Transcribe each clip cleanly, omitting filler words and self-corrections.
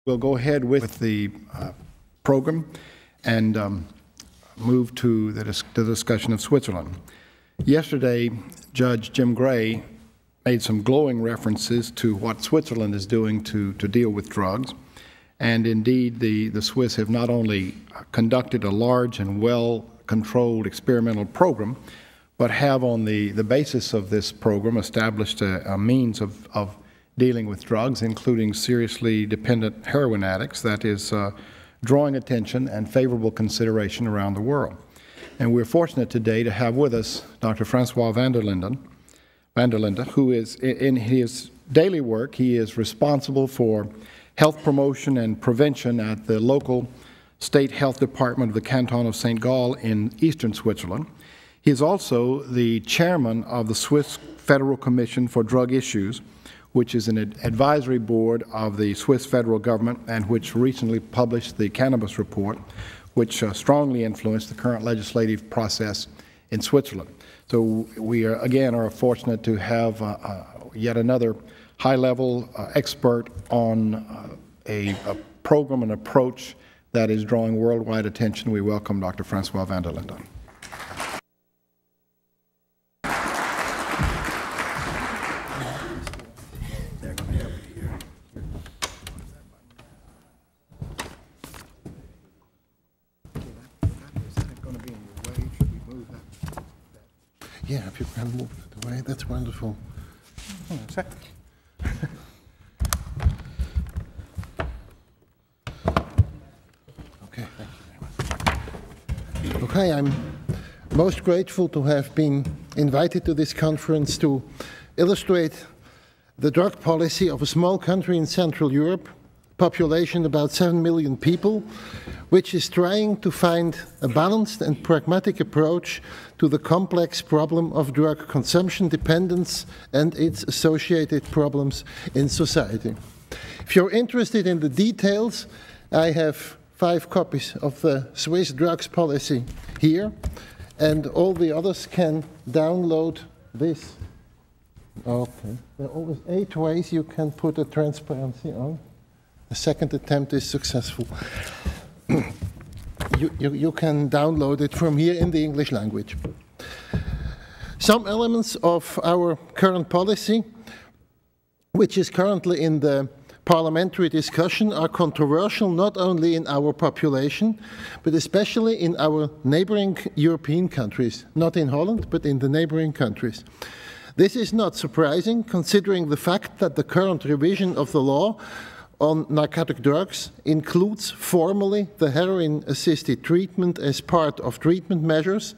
We'll go ahead with the program and move to the discussion of Switzerland. Yesterday, Judge Jim Gray made some glowing references to what Switzerland is doing to deal with drugs. And indeed, the Swiss have not only conducted a large and well-controlled experimental program, but have on the basis of this program established a means of dealing with drugs, including seriously dependent heroin addicts, that is drawing attention and favorable consideration around the world. And we're fortunate today to have with us Dr. Francois van der Linde, who is, in his daily work, he is responsible for health promotion and prevention at the local state health department of the canton of St. Gall in eastern Switzerland. He is also the chairman of the Swiss Federal Commission for Drug Issues, which is an advisory board of the Swiss federal government and which recently published the Cannabis Report, which strongly influenced the current legislative process in Switzerland. So we are fortunate to have yet another high-level expert on a program and approach that is drawing worldwide attention. We welcome Dr. Francois van der Linde. Yeah, if you can move it away, that's wonderful. Hold on a second. Okay, thank you very much. Okay, I'm most grateful to have been invited to this conference to illustrate the drug policy of a small country in Central Europe, population about 7 million people, which is trying to find a balanced and pragmatic approach to the complex problem of drug consumption dependence and its associated problems in society. If you're interested in the details, I have 5 copies of the Swiss drugs policy here, and all the others can download this. Okay, there are always 8 ways you can put a transparency on. The second attempt is successful. You can download it from here in the English language. Some elements of our current policy, which is currently in the parliamentary discussion, are controversial not only in our population, but especially in our neighboring European countries. Not in Holland, but in the neighboring countries. This is not surprising, considering the fact that the current revision of the law on narcotic drugs includes formally the heroin-assisted treatment as part of treatment measures,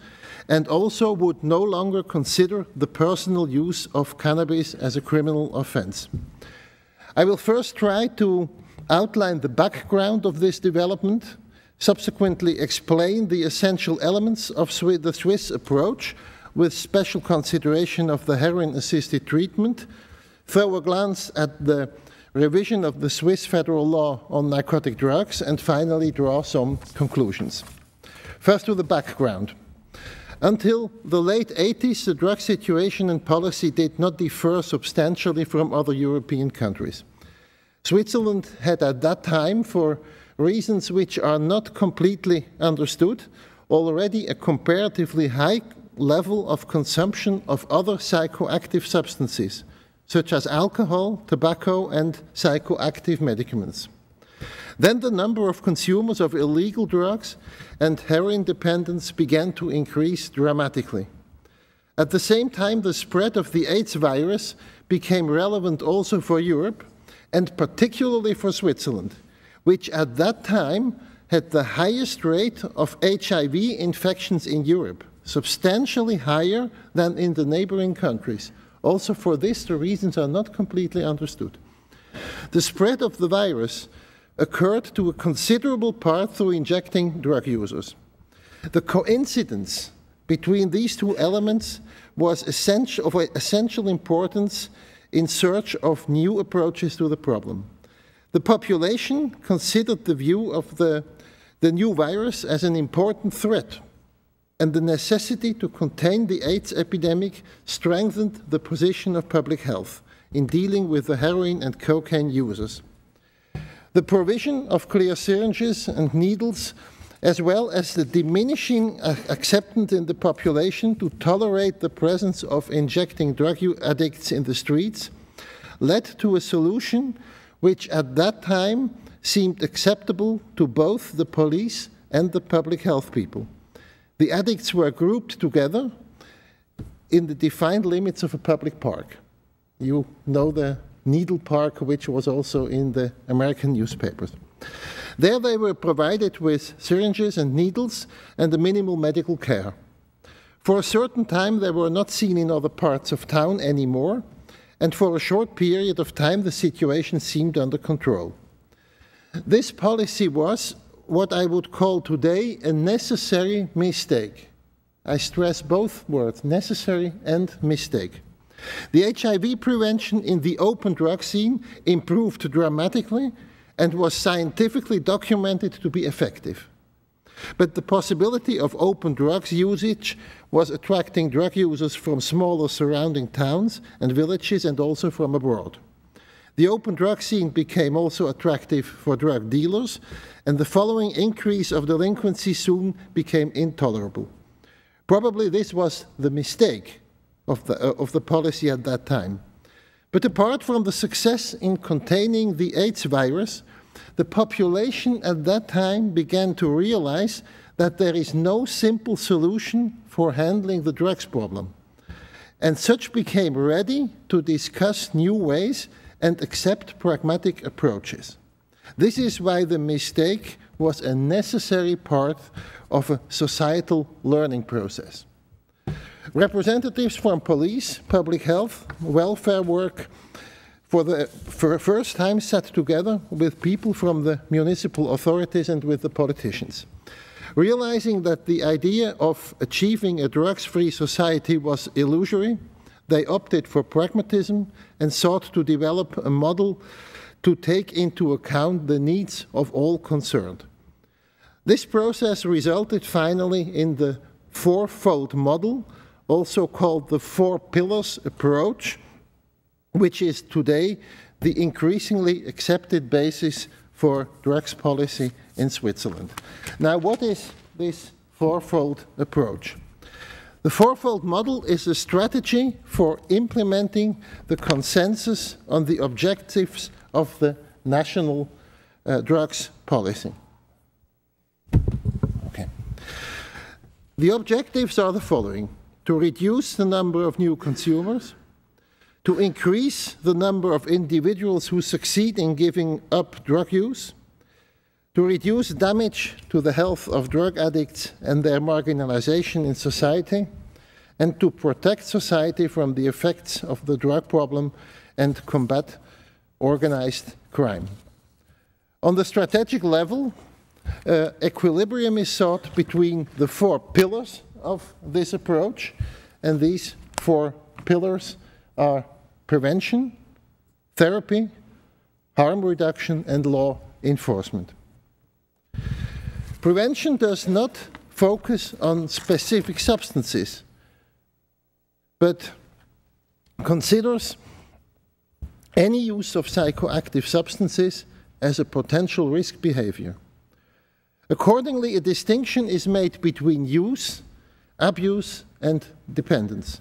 and also would no longer consider the personal use of cannabis as a criminal offense. I will first try to outline the background of this development, subsequently explain the essential elements of the Swiss approach with special consideration of the heroin-assisted treatment, throw a glance at the revision of the Swiss federal law on narcotic drugs, and finally draw some conclusions. First, to the background. Until the late 80s, the drug situation and policy did not differ substantially from other European countries. Switzerland had at that time, for reasons which are not completely understood, already a comparatively high level of consumption of other psychoactive substances, such as alcohol, tobacco, and psychoactive medicaments. Then the number of consumers of illegal drugs and heroin dependence began to increase dramatically. At the same time, the spread of the AIDS virus became relevant also for Europe, and particularly for Switzerland, which at that time had the highest rate of HIV infections in Europe, substantially higher than in the neighboring countries. Also for this, the reasons are not completely understood. The spread of the virus occurred to a considerable part through injecting drug users. The coincidence between these 2 elements was of essential importance in search of new approaches to the problem. The population considered the view of the new virus as an important threat, and the necessity to contain the AIDS epidemic strengthened the position of public health in dealing with the heroin and cocaine users. The provision of clear syringes and needles, as well as the diminishing acceptance in the population to tolerate the presence of injecting drug addicts in the streets, led to a solution which at that time seemed acceptable to both the police and the public health people. The addicts were grouped together in the defined limits of a public park. You know the Needle Park, which was also in the American newspapers. There they were provided with syringes and needles and the minimal medical care. For a certain time they were not seen in other parts of town anymore, and for a short period of time the situation seemed under control. This policy was what I would call today a necessary mistake. I stress both words, necessary and mistake. The HIV prevention in the open drug scene improved dramatically and was scientifically documented to be effective. But the possibility of open drugs usage was attracting drug users from smaller surrounding towns and villages and also from abroad. The open drug scene became also attractive for drug dealers, and the following increase of delinquency soon became intolerable. Probably this was the mistake of the policy at that time. But apart from the success in containing the AIDS virus, the population at that time began to realize that there is no simple solution for handling the drugs problem. And such became ready to discuss new ways and accept pragmatic approaches. This is why the mistake was a necessary part of a societal learning process. Representatives from police, public health, welfare work for the first time sat together with people from the municipal authorities and with the politicians. Realizing that the idea of achieving a drugs-free society was illusory, they opted for pragmatism and sought to develop a model to take into account the needs of all concerned. This process resulted finally in the fourfold model, also called the four pillars approach, which is today the increasingly accepted basis for drugs policy in Switzerland. Now, what is this fourfold approach? The fourfold model is a strategy for implementing the consensus on the objectives of the national drugs policy. Okay. The objectives are the following: to reduce the number of new consumers, to increase the number of individuals who succeed in giving up drug use, to reduce damage to the health of drug addicts and their marginalization in society, and to protect society from the effects of the drug problem and combat organized crime. On the strategic level, equilibrium is sought between the four pillars of this approach, and these four pillars are prevention, therapy, harm reduction, and law enforcement. Prevention does not focus on specific substances, but considers any use of psychoactive substances as a potential risk behavior. Accordingly, a distinction is made between use, abuse, and dependence.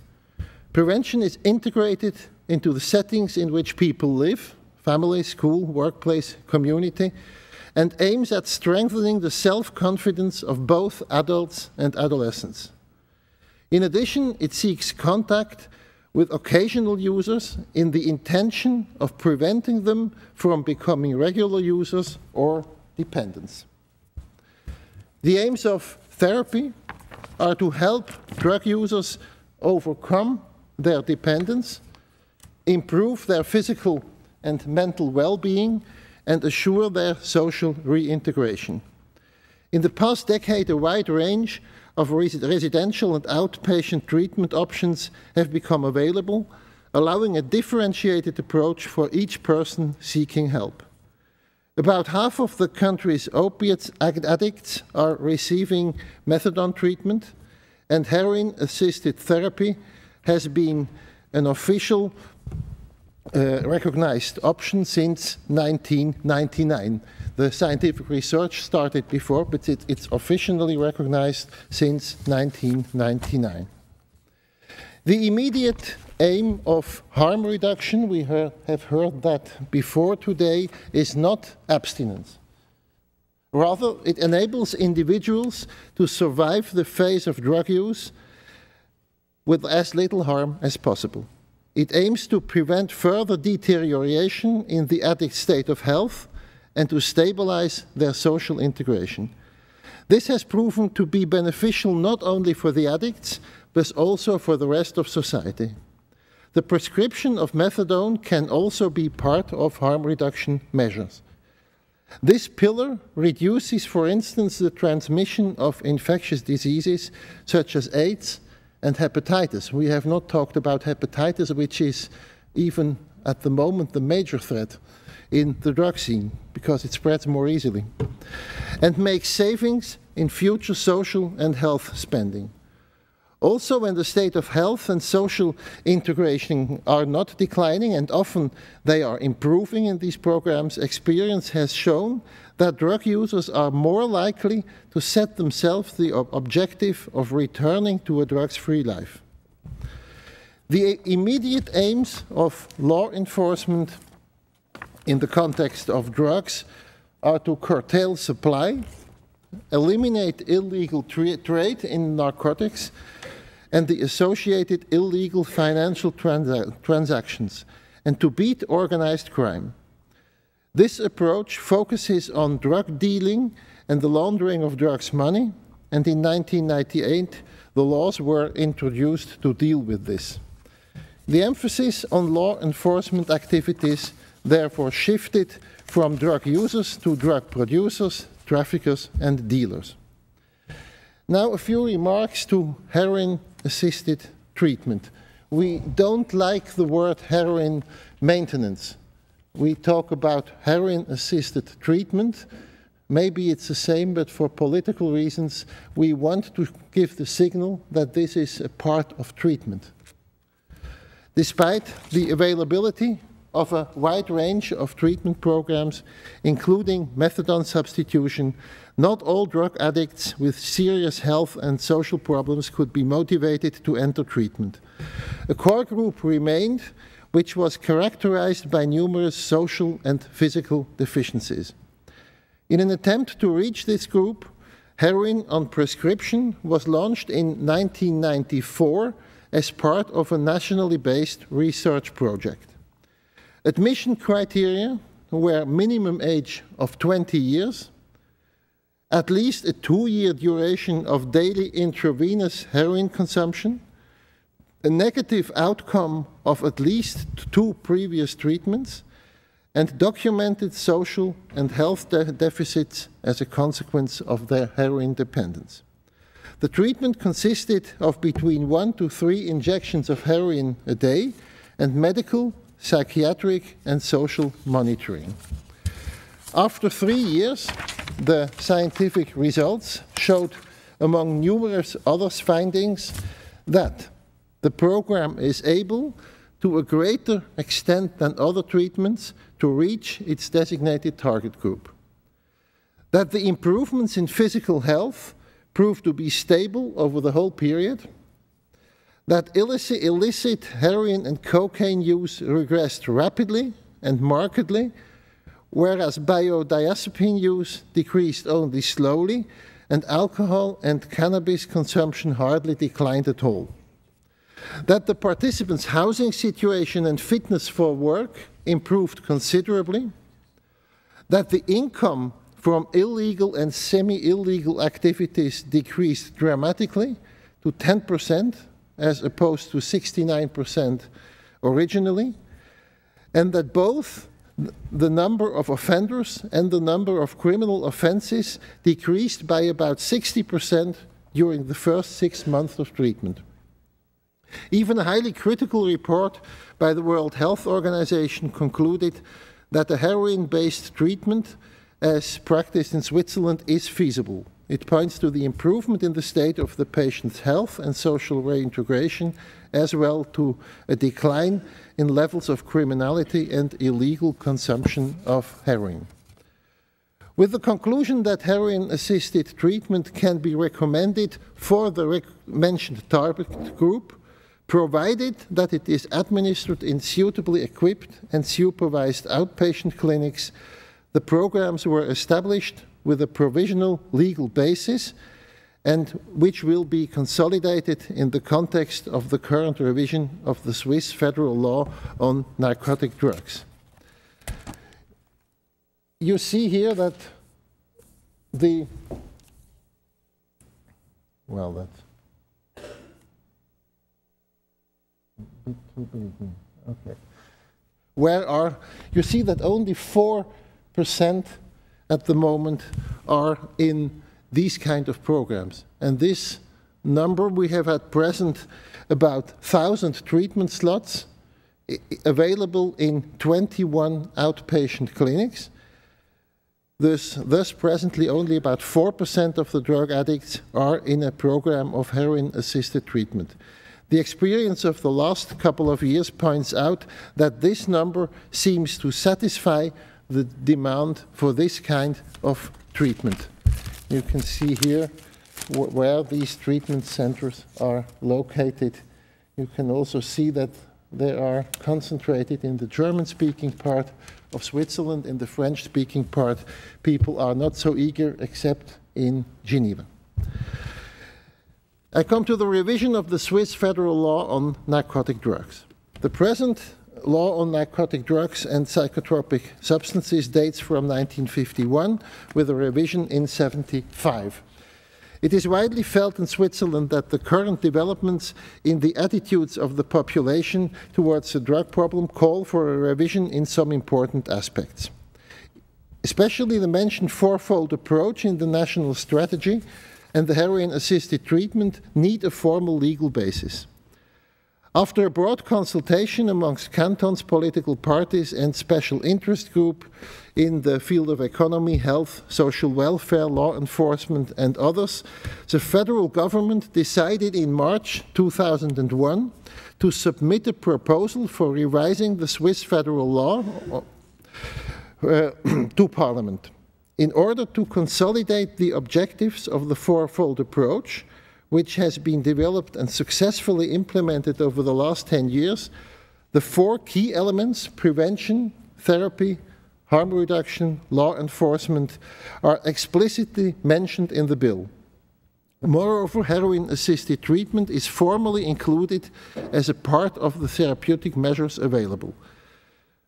Prevention is integrated into the settings in which people live, family, school, workplace, community, and aims at strengthening the self-confidence of both adults and adolescents. In addition, it seeks contact with occasional users in the intention of preventing them from becoming regular users or dependents. The aims of therapy are to help drug users overcome their dependence, improve their physical and mental well-being, and assure their social reintegration. In the past decade, a wide range of residential and outpatient treatment options have become available, allowing a differentiated approach for each person seeking help. About half of the country's opiate addicts are receiving methadone treatment, and heroin-assisted therapy has been an official recognized option since 1999. The scientific research started before, but it's officially recognized since 1999. The immediate aim of harm reduction, we have heard that before today, is not abstinence. Rather, it enables individuals to survive the phase of drug use with as little harm as possible. It aims to prevent further deterioration in the addict's state of health and to stabilize their social integration. This has proven to be beneficial not only for the addicts, but also for the rest of society. The prescription of methadone can also be part of harm reduction measures. This pillar reduces, for instance, the transmission of infectious diseases such as AIDS and hepatitis. We have not talked about hepatitis, which is even at the moment the major threat in the drug scene because it spreads more easily, and makes savings in future social and health spending. Also, when the state of health and social integration are not declining, and often they are improving in these programs, experience has shown that drug users are more likely to set themselves the objective of returning to a drugs-free life. The immediate aims of law enforcement in the context of drugs are to curtail supply, eliminate illegal trade in narcotics, and the associated illegal financial transactions, and to beat organized crime. This approach focuses on drug dealing and the laundering of drugs money, and in 1998 the laws were introduced to deal with this. The emphasis on law enforcement activities therefore shifted from drug users to drug producers, traffickers, and dealers. Now a few remarks to heroin-assisted treatment. We don't like the word heroin maintenance. We talk about heroin-assisted treatment. Maybe it's the same, but for political reasons, we want to give the signal that this is a part of treatment. Despite the availability of a wide range of treatment programs, including methadone substitution, not all drug addicts with serious health and social problems could be motivated to enter treatment. A core group remained, which was characterized by numerous social and physical deficiencies. In an attempt to reach this group, heroin on prescription was launched in 1994 as part of a nationally based research project. Admission criteria were minimum age of 20 years, at least a 2-year duration of daily intravenous heroin consumption, a negative outcome of at least 2 previous treatments, and documented social and health deficits as a consequence of their heroin dependence. The treatment consisted of between 1 to 3 injections of heroin a day and medical, psychiatric, and social monitoring. After 3 years, the scientific results showed, among numerous other findings, that the program is able, to a greater extent than other treatments, to reach its designated target group. That the improvements in physical health proved to be stable over the whole period. That illicit heroin and cocaine use regressed rapidly and markedly, whereas benzodiazepine use decreased only slowly, and alcohol and cannabis consumption hardly declined at all. That the participants' housing situation and fitness for work improved considerably. That the income from illegal and semi-illegal activities decreased dramatically to 10%, as opposed to 69% originally, and that both the number of offenders and the number of criminal offenses decreased by about 60% during the first 6 months of treatment. Even a highly critical report by the World Health Organization concluded that a heroin-based treatment as practiced in Switzerland is feasible. It points to the improvement in the state of the patient's health and social reintegration, as well to a decline in levels of criminality and illegal consumption of heroin. With the conclusion that heroin-assisted treatment can be recommended for the mentioned target group, provided that it is administered in suitably equipped and supervised outpatient clinics, the programs were established with a provisional legal basis and which will be consolidated in the context of the current revision of the Swiss federal law on narcotic drugs. You see here that the, well, that's too big. Okay. Where are, you see that only 4% at the moment are in these kind of programs. And this number, we have at present about 1,000 treatment slots available in 21 outpatient clinics. Thus presently only about 4% of the drug addicts are in a program of heroin-assisted treatment. The experience of the last couple of years points out that this number seems to satisfy the demand for this kind of treatment. You can see here where these treatment centers are located. You can also see that they are concentrated in the German-speaking part of Switzerland. In the French-speaking part, people are not so eager except in Geneva. I come to the revision of the Swiss federal law on narcotic drugs. The present law on narcotic drugs and psychotropic substances dates from 1951 with a revision in 1975. It is widely felt in Switzerland that the current developments in the attitudes of the population towards the drug problem call for a revision in some important aspects. Especially the mentioned fourfold approach in the national strategy and the heroin-assisted treatment need a formal legal basis. After a broad consultation amongst cantons, political parties and special interest groups in the field of economy, health, social welfare, law enforcement and others, the federal government decided in March 2001 to submit a proposal for revising the Swiss federal law to Parliament. In order to consolidate the objectives of the fourfold approach, which has been developed and successfully implemented over the last 10 years, the 4 key elements, prevention, therapy, harm reduction, law enforcement, are explicitly mentioned in the bill. Moreover, heroin-assisted treatment is formally included as a part of the therapeutic measures available.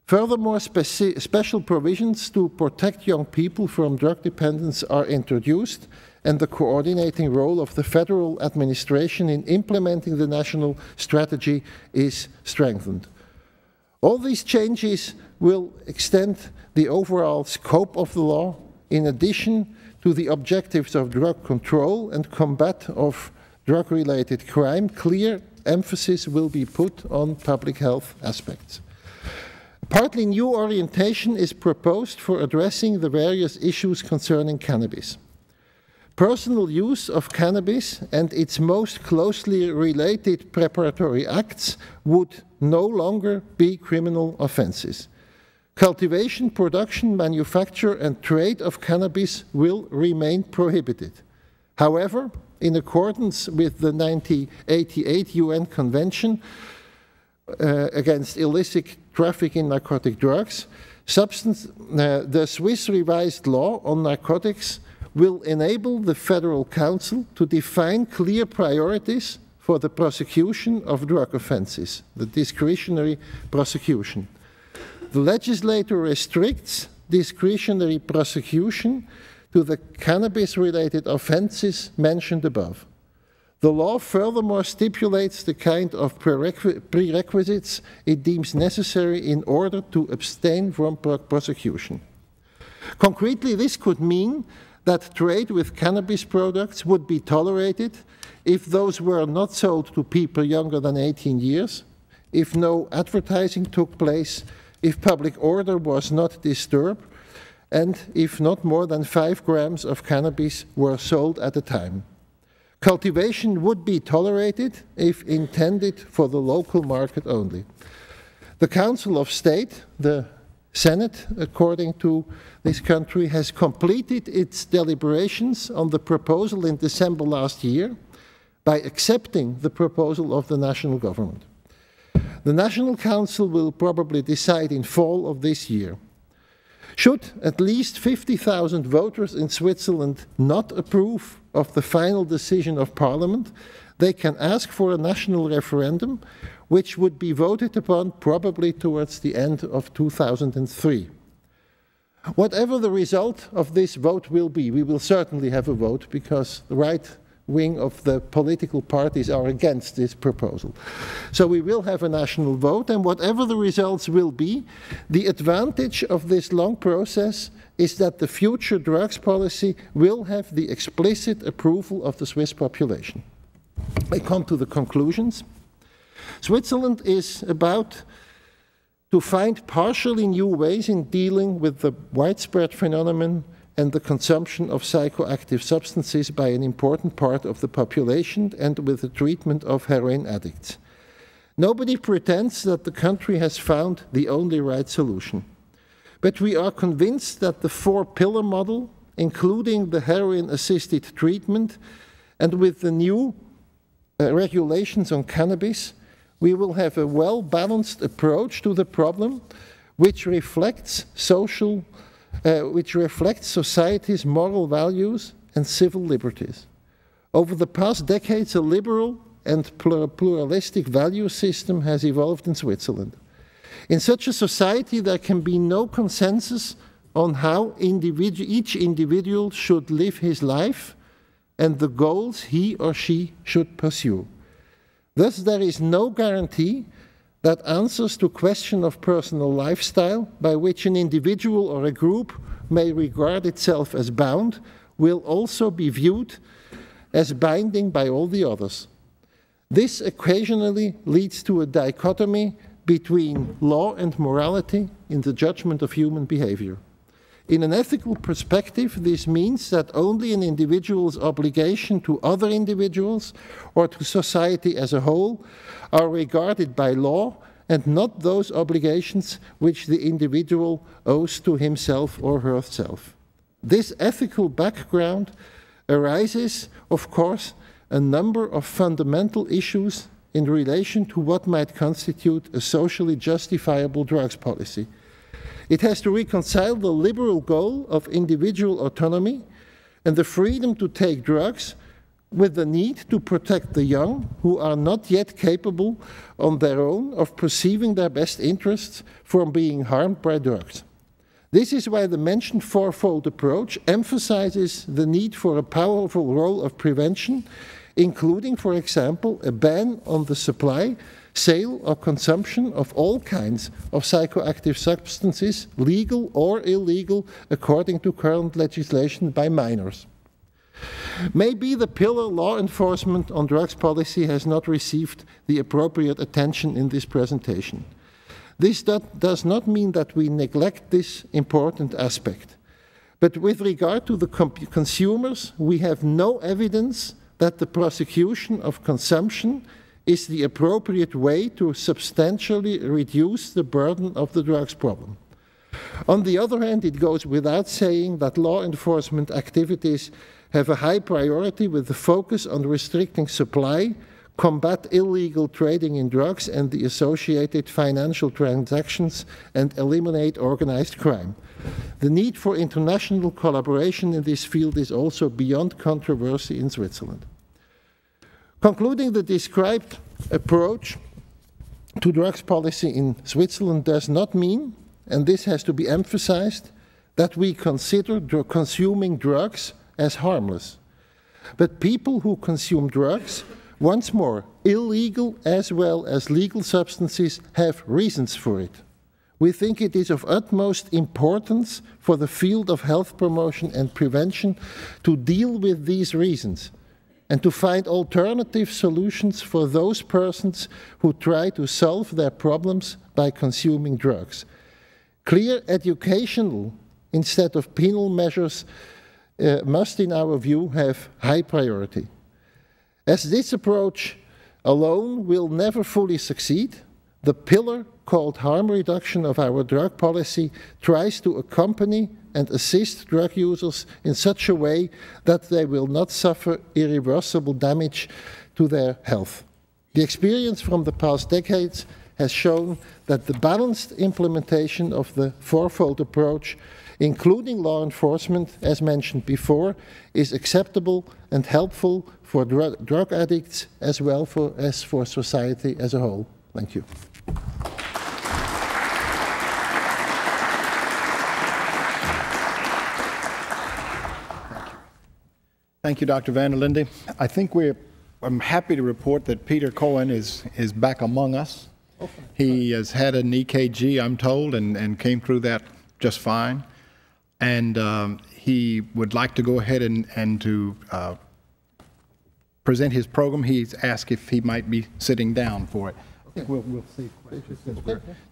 Furthermore, special provisions to protect young people from drug dependence are introduced, and the coordinating role of the federal administration in implementing the national strategy is strengthened. All these changes will extend the overall scope of the law. In addition to the objectives of drug control and combat of drug-related crime, clear emphasis will be put on public health aspects. A partly new orientation is proposed for addressing the various issues concerning cannabis. Personal use of cannabis and its most closely related preparatory acts would no longer be criminal offenses. Cultivation, production, manufacture and trade of cannabis will remain prohibited. However, in accordance with the 1988 UN Convention against illicit traffic in narcotic drugs, the Swiss revised law on narcotics will enable the Federal Council to define clear priorities for the prosecution of drug offenses, the discretionary prosecution. The legislator restricts discretionary prosecution to the cannabis-related offenses mentioned above. The law furthermore stipulates the kind of prerequisites it deems necessary in order to abstain from prosecution. Concretely, this could mean that trade with cannabis products would be tolerated if those were not sold to people younger than 18 years, if no advertising took place, if public order was not disturbed, and if not more than 5 grams of cannabis were sold at a time. Cultivation would be tolerated if intended for the local market only. The Council of State, the Senate, according to this country, has completed its deliberations on the proposal in December last year by accepting the proposal of the national government. The National Council will probably decide in fall of this year. Should at least 50,000 voters in Switzerland not approve of the final decision of Parliament, they can ask for a national referendum, which would be voted upon probably towards the end of 2003. Whatever the result of this vote will be, we will certainly have a vote because the right wing of the political parties are against this proposal. So we will have a national vote, and whatever the results will be, the advantage of this long process is that the future drugs policy will have the explicit approval of the Swiss population. I come to the conclusions. Switzerland is about to find partially new ways in dealing with the widespread phenomenon and the consumption of psychoactive substances by an important part of the population and with the treatment of heroin addicts. Nobody pretends that the country has found the only right solution. But we are convinced that the 4-pillar model, including the heroin-assisted treatment and with the new regulations on cannabis, we will have a well-balanced approach to the problem which reflects society's moral values and civil liberties. Over the past decades, a liberal and pluralistic value system has evolved in Switzerland. In such a society, there can be no consensus on how each individual should live his life and the goals he or she should pursue. Thus, there is no guarantee that answers to question of personal lifestyle, by which an individual or a group may regard itself as bound, will also be viewed as binding by all the others. This occasionally leads to a dichotomy between law and morality in the judgment of human behavior. In an ethical perspective, this means that only an individual's obligation to other individuals or to society as a whole are regarded by law and not those obligations which the individual owes to himself or herself. This ethical background arises, of course, a number of fundamental issues in relation to what might constitute a socially justifiable drugs policy. It has to reconcile the liberal goal of individual autonomy and the freedom to take drugs with the need to protect the young who are not yet capable on their own of perceiving their best interests from being harmed by drugs. This is why the mentioned 4-fold approach emphasizes the need for a powerful role of prevention, including, for example, a ban on the supply, sale or consumption of all kinds of psychoactive substances, legal or illegal, according to current legislation, by minors. Maybe the pillar law enforcement on drugs policy has not received the appropriate attention in this presentation. This does not mean that we neglect this important aspect. But with regard to the consumers, we have no evidence that the prosecution of consumption is the appropriate way to substantially reduce the burden of the drugs problem. On the other hand, it goes without saying that law enforcement activities have a high priority with the focus on restricting supply, combat illegal trading in drugs and the associated financial transactions, and eliminate organized crime. The need for international collaboration in this field is also beyond controversy in Switzerland. Concluding, the described approach to drugs policy in Switzerland does not mean, and this has to be emphasized, that we consider consuming drugs as harmless. But people who consume drugs, once more, illegal as well as legal substances, have reasons for it. We think it is of utmost importance for the field of health promotion and prevention to deal with these reasons and to find alternative solutions for those persons who try to solve their problems by consuming drugs. Clear educational instead of penal measures must, in our view, have high priority. As this approach alone will never fully succeed, the pillar called harm reduction of our drug policy tries to accompany and assist drug users in such a way that they will not suffer irreversible damage to their health. The experience from the past decades has shown that the balanced implementation of the fourfold approach, including law enforcement, as mentioned before, is acceptable and helpful for drug addicts as well as for society as a whole. Thank you. Thank you, Dr. van der Linde. I think I'm happy to report that Peter Cohen is back among us. He has had an EKG, I'm told, and came through that just fine. And he would like to go ahead and to present his program. He's asked if he might be sitting down for it. I think we'll save questions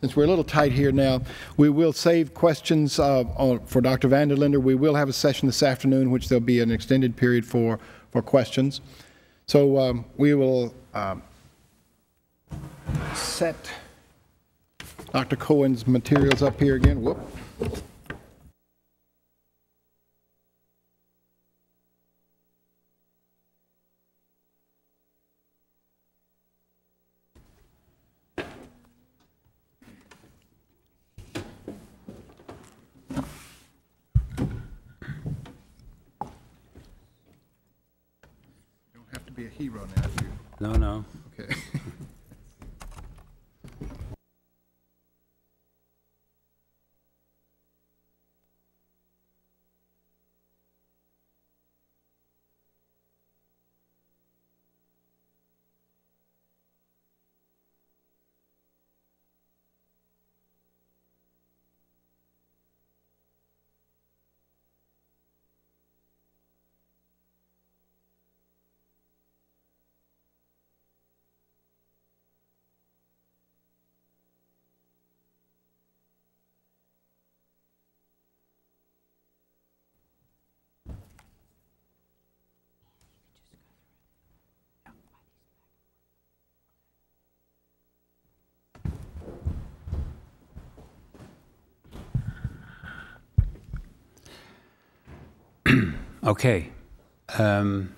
since we're a little tight here now. We will save questions for Dr. van der Linde. We will have a session this afternoon, which there'll be an extended period for questions. So we will set Dr. Cohen's materials up here again. Whoop. Be a hero now, too. No, no. Okay. Okay. I'll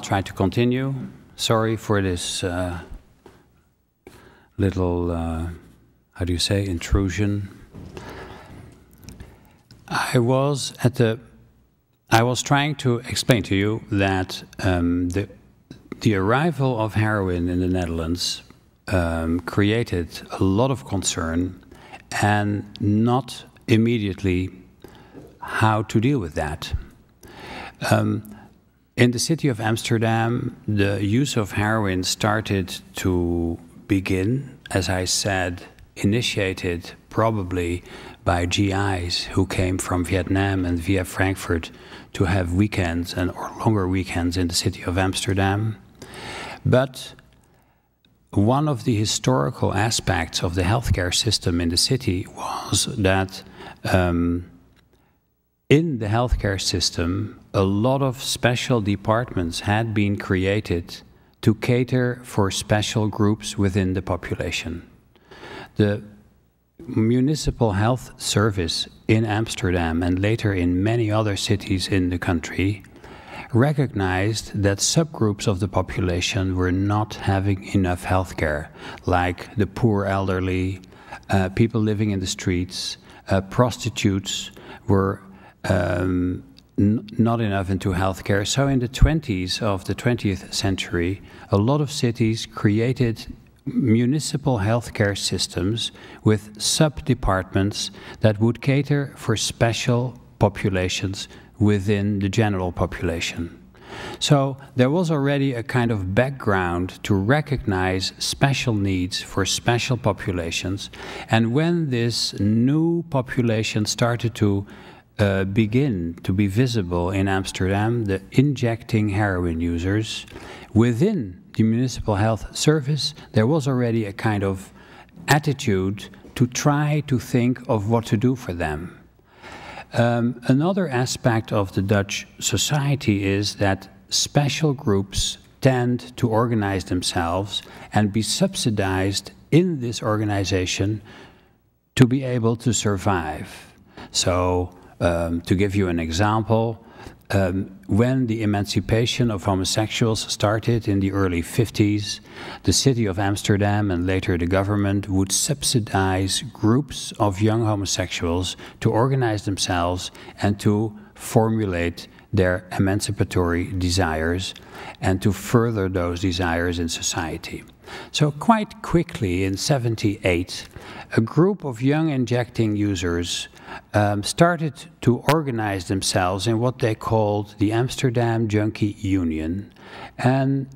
try to continue. Sorry for this little, how do you say, intrusion. I was trying to explain to you that the arrival of heroin in the Netherlands created a lot of concern, and not immediately how to deal with that. In the city of Amsterdam, the use of heroin started to begin, as I said, initiated probably by GIs who came from Vietnam and via Frankfurt to have weekends or longer weekends in the city of Amsterdam. But one of the historical aspects of the healthcare system in the city was that in the healthcare system, a lot of special departments had been created to cater for special groups within the population. The municipal health service in Amsterdam and later in many other cities in the country recognized that subgroups of the population were not having enough healthcare, like the poor elderly, people living in the streets, prostitutes were not enough into healthcare. So in the 20s of the 20th century, a lot of cities created municipal healthcare systems with sub-departments that would cater for special populations within the general population. So there was already a kind of background to recognize special needs for special populations. And when this new population started to begin to be visible in Amsterdam, the injecting heroin users, within the municipal health service, there was already a kind of attitude to try to think of what to do for them. Another aspect of the Dutch society is that special groups tend to organize themselves and be subsidized in this organization to be able to survive. So, to give you an example, when the emancipation of homosexuals started in the early 50s, the city of Amsterdam and later the government would subsidize groups of young homosexuals to organize themselves and to formulate their emancipatory desires and to further those desires in society. So quite quickly in '78, a group of young injecting users started to organize themselves in what they called the Amsterdam Junkie Union, and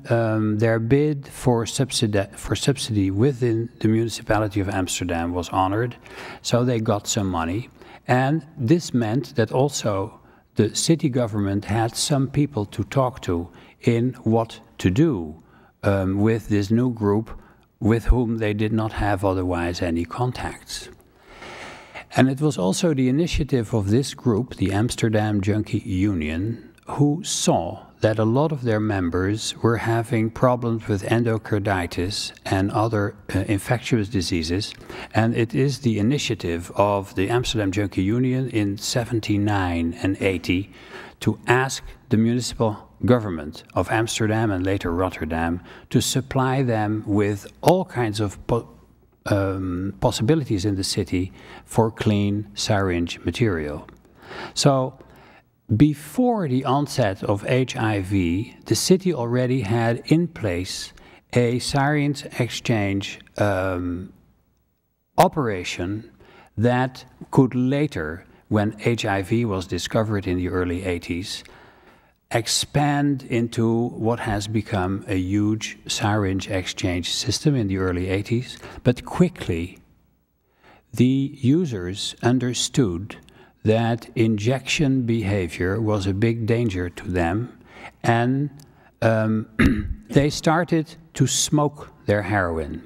their bid for subsidy within the municipality of Amsterdam was honored, so they got some money, and this meant that also the city government had some people to talk to in what to do with this new group with whom they did not have otherwise any contacts. And it was also the initiative of this group, the Amsterdam Junkie Union, who saw that a lot of their members were having problems with endocarditis and other infectious diseases. And it is the initiative of the Amsterdam Junkie Union in '79 and '80 to ask the municipal government of Amsterdam and later Rotterdam to supply them with all kinds of possibilities in the city for clean syringe material. So before the onset of HIV, the city already had in place a syringe exchange operation that could later, when HIV was discovered in the early 80s, expand into what has become a huge syringe exchange system in the early 80s. But quickly, the users understood that injection behavior was a big danger to them, and they started to smoke their heroin.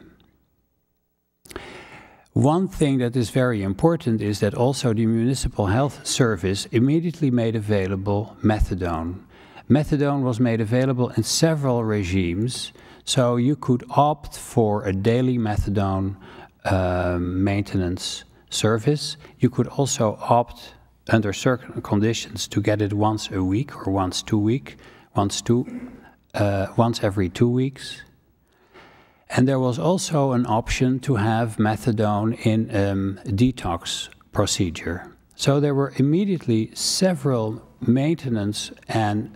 One thing that is very important is that also the Municipal Health Service immediately made available methadone. Methadone was made available in several regimes, so you could opt for a daily methadone maintenance service. You could also opt under certain conditions to get it once a week or once every 2 weeks. And there was also an option to have methadone in a detox procedure. So there were immediately several maintenance and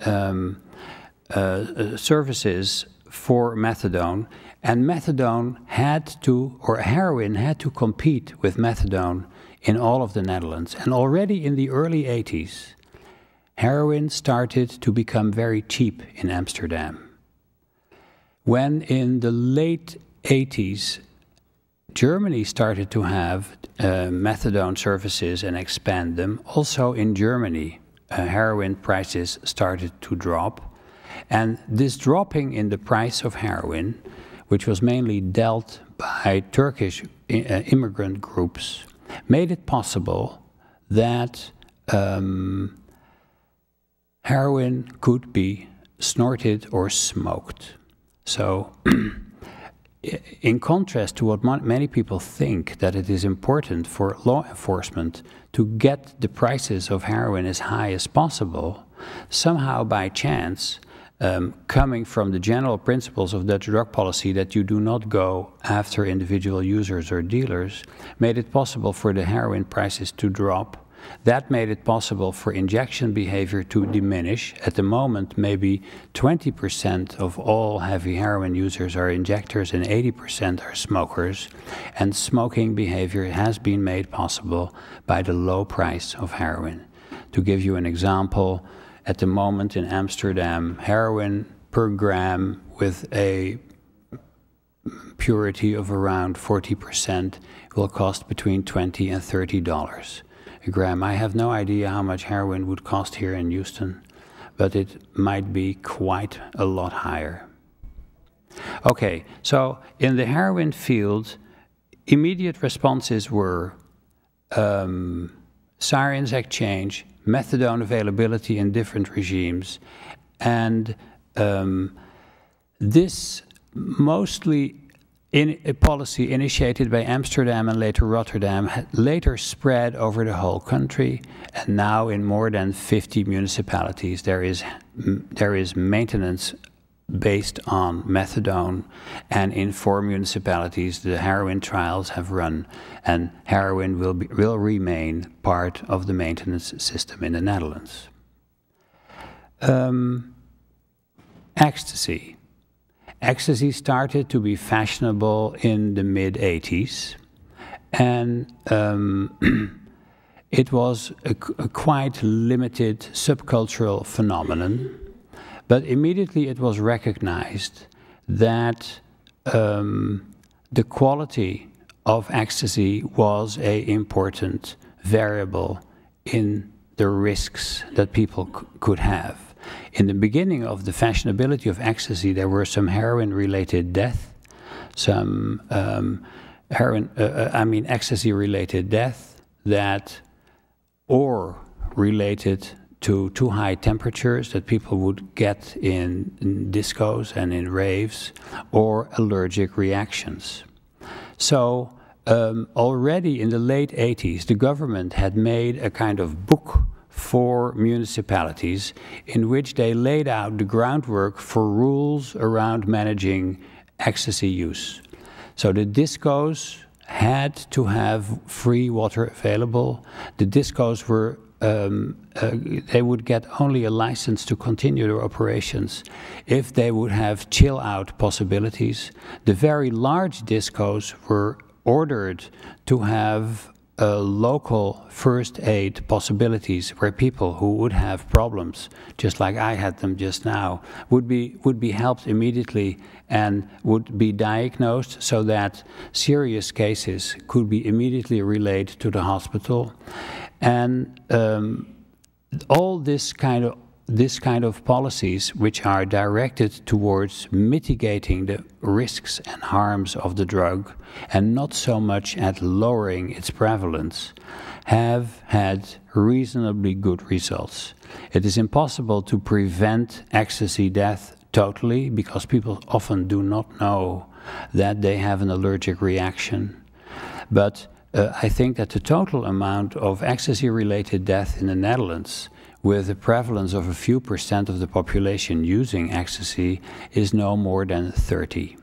services for methadone, and methadone had to, or heroin had to compete with methadone in all of the Netherlands. And already in the early 80s, heroin started to become very cheap in Amsterdam. When in the late 80s, Germany started to have methadone services and expand them, also in Germany, heroin prices started to drop. And this dropping in the price of heroin, which was mainly dealt by Turkish immigrant groups, made it possible that heroin could be snorted or smoked. So, in contrast to what many people think, that it is important for law enforcement to get the prices of heroin as high as possible, somehow by chance, coming from the general principles of Dutch drug policy that you do not go after individual users or dealers, made it possible for the heroin prices to drop. That made it possible for injection behavior to diminish. At the moment, maybe 20% of all heavy heroin users are injectors and 80% are smokers. And smoking behavior has been made possible by the low price of heroin. To give you an example, at the moment in Amsterdam, heroin per gram with a purity of around 40% will cost between $20 and $30 a gram. I have no idea how much heroin would cost here in Houston, but it might be quite a lot higher. Okay, so in the heroin field, immediate responses were sirens exchange, methadone availability in different regimes, and this mostly in a policy initiated by Amsterdam and later Rotterdam later spread over the whole country, and now in more than 50 municipalities there is maintenance based on methadone, and in 4 municipalities the heroin trials have run, and heroin will remain part of the maintenance system in the Netherlands. Ecstasy. Ecstasy started to be fashionable in the mid-80s, and it was a quite limited subcultural phenomenon, but immediately it was recognized that the quality of ecstasy was an important variable in the risks that people could have. In the beginning of the fashionability of ecstasy, there were some heroin-related death, some ecstasy-related death that, or related to too high temperatures that people would get in discos and in raves, or allergic reactions. So already in the late 80s, the government had made a kind of book for municipalities in which they laid out the groundwork for rules around managing ecstasy use. So the discos had to have free water available. The discos were they would get only a license to continue their operations if they would have chill-out possibilities. The very large discos were ordered to have local first aid possibilities where people who would have problems, just like I had them just now, would be helped immediately and would be diagnosed so that serious cases could be immediately relayed to the hospital. And all this kind of policies, which are directed towards mitigating the risks and harms of the drug and not so much at lowering its prevalence, have had reasonably good results. It is impossible to prevent ecstasy death totally because people often do not know that they have an allergic reaction. But I think that the total amount of ecstasy-related death in the Netherlands, with a prevalence of a few % of the population using ecstasy, is no more than 30.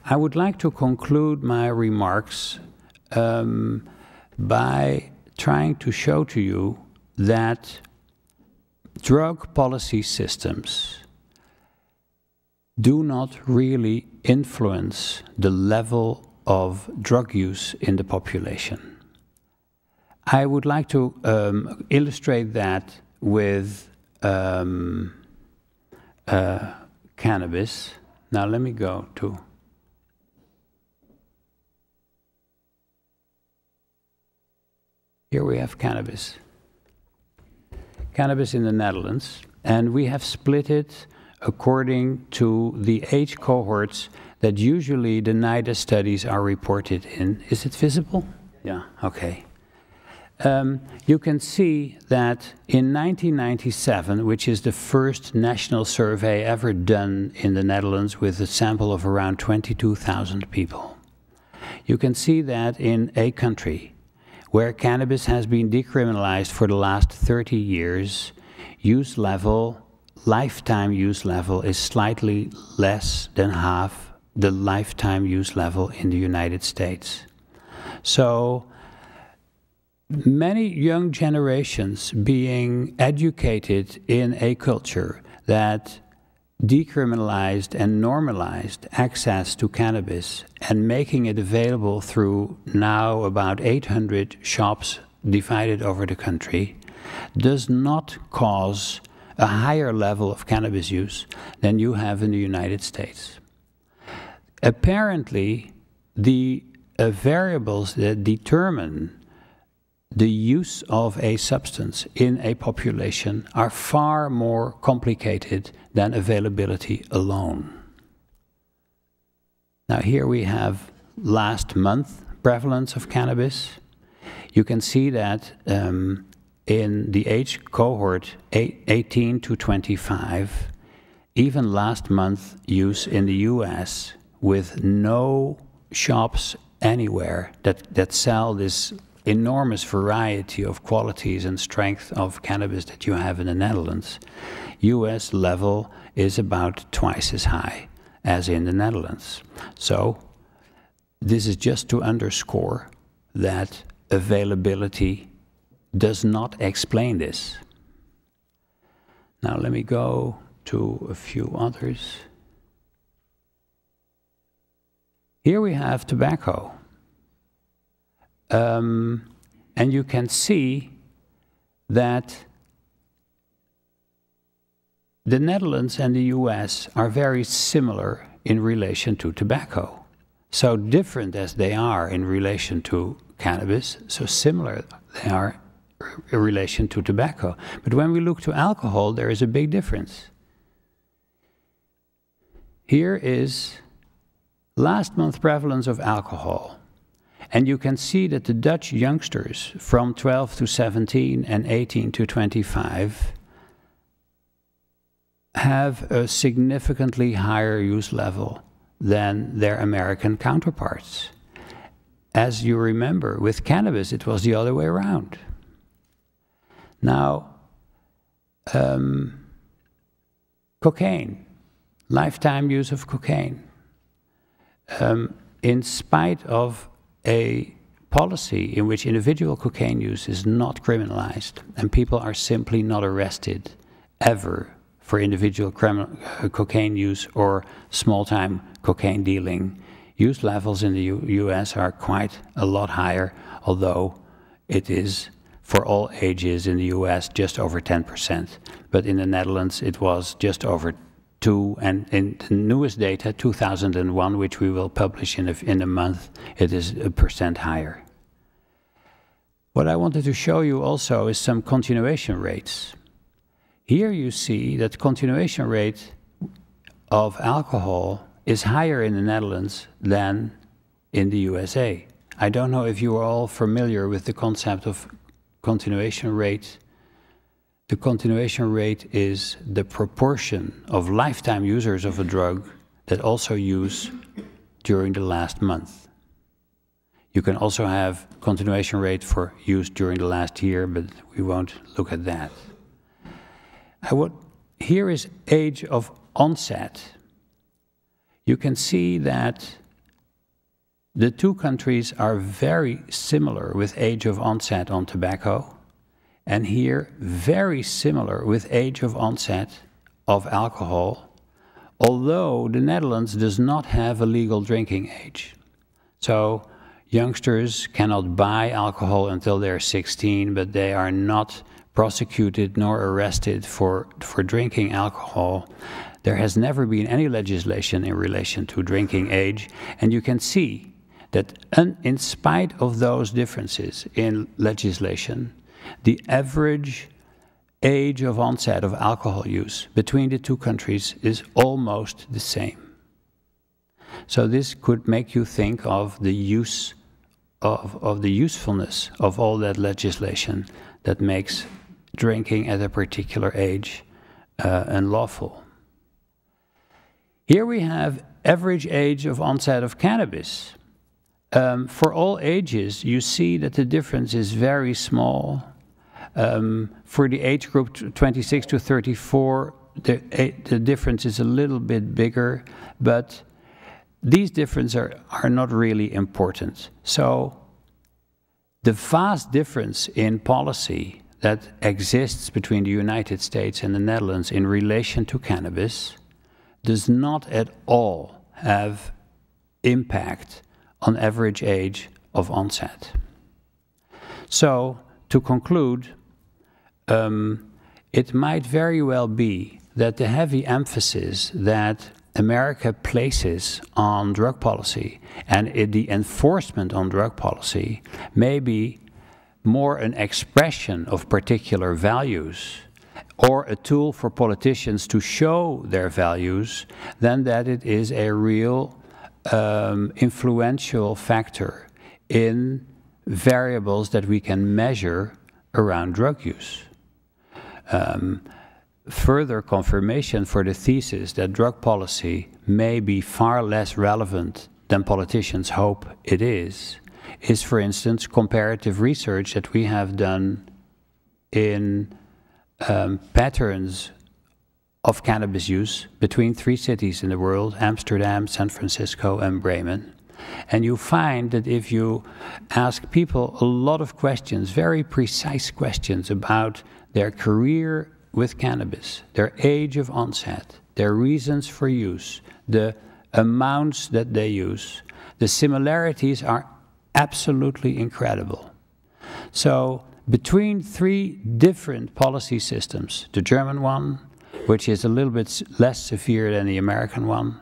I would like to conclude my remarks by trying to show to you that drug policy systems do not really influence the level of drug use in the population. I would like to illustrate that with cannabis. Now let me go to... Here we have cannabis. Cannabis in the Netherlands, and we have split it according to the age cohorts that usually the NIDA studies are reported in. Is it visible? Yeah, okay. You can see that in 1997, which is the first national survey ever done in the Netherlands with a sample of around 22,000 people, you can see that in a country where cannabis has been decriminalized for the last 30 years, use level, lifetime use level is slightly less than half the lifetime use level in the United States. So many young generations being educated in a culture that decriminalized and normalized access to cannabis and making it available through now about 800 shops divided over the country does not cause a higher level of cannabis use than you have in the United States. Apparently, the variables that determine the use of a substance in a population are far more complicated than availability alone. Now here we have last month prevalence of cannabis, you can see that in the age cohort 18 to 25, even last month use in the US with no shops anywhere that sell this enormous variety of qualities and strength of cannabis that you have in the Netherlands, US level is about twice as high as in the Netherlands. So this is just to underscore that availability does not explain this. Now let me go to a few others. Here we have tobacco. And you can see that the Netherlands and the US are very similar in relation to tobacco. So different as they are in relation to cannabis, so similar they are in relation to tobacco. But when we look to alcohol, there is a big difference. Here is last month prevalence of alcohol. And you can see that the Dutch youngsters from 12 to 17 and 18 to 25 have a significantly higher use level than their American counterparts. As you remember, with cannabis, it was the other way around. Now, cocaine, lifetime use of cocaine. In spite of a policy in which individual cocaine use is not criminalized, and people are simply not arrested ever for individual cocaine use or small-time cocaine dealing, use levels in the US are quite a lot higher, although it is for all ages in the US just over 10%. But in the Netherlands it was just over 2, and in the newest data, 2001, which we will publish in a month, it is 1% higher. What I wanted to show you also is some continuation rates. Here you see that continuation rate of alcohol is higher in the Netherlands than in the USA. I don't know if you are all familiar with the concept of continuation rate. The continuation rate is the proportion of lifetime users of a drug that also use during the last month. You can also have continuation rate for use during the last year, but we won't look at that. Here is age of onset. You can see that the two countries are very similar with age of onset on tobacco, and here very similar with age of onset of alcohol, although the Netherlands does not have a legal drinking age. So youngsters cannot buy alcohol until they're 16, but they are not prosecuted nor arrested for drinking alcohol. There has never been any legislation in relation to drinking age, and you can see that in spite of those differences in legislation, the average age of onset of alcohol use between the two countries is almost the same. So this could make you think of the use of the usefulness of all that legislation that makes drinking at a particular age unlawful. Here we have average age of onset of cannabis. For all ages, you see that the difference is very small. For the age group 26 to 34, the difference is a little bit bigger, but these differences are not really important. So the vast difference in policy that exists between the United States and the Netherlands in relation to cannabis does not at all have impact on average age of onset. So, to conclude, it might very well be that the heavy emphasis that America places on drug policy and the enforcement on drug policy may be more an expression of particular values or a tool for politicians to show their values than that it is a real influential factor in variables that we can measure around drug use. Further confirmation for the thesis that drug policy may be far less relevant than politicians hope it is, for instance, comparative research that we have done in patterns of cannabis use between 3 cities in the world, Amsterdam, San Francisco, and Bremen. And you find that if you ask people a lot of questions, very precise questions about their career with cannabis, their age of onset, their reasons for use, the amounts that they use, the similarities are absolutely incredible. So between 3 different policy systems, the German one, which is a little bit less severe than the American one,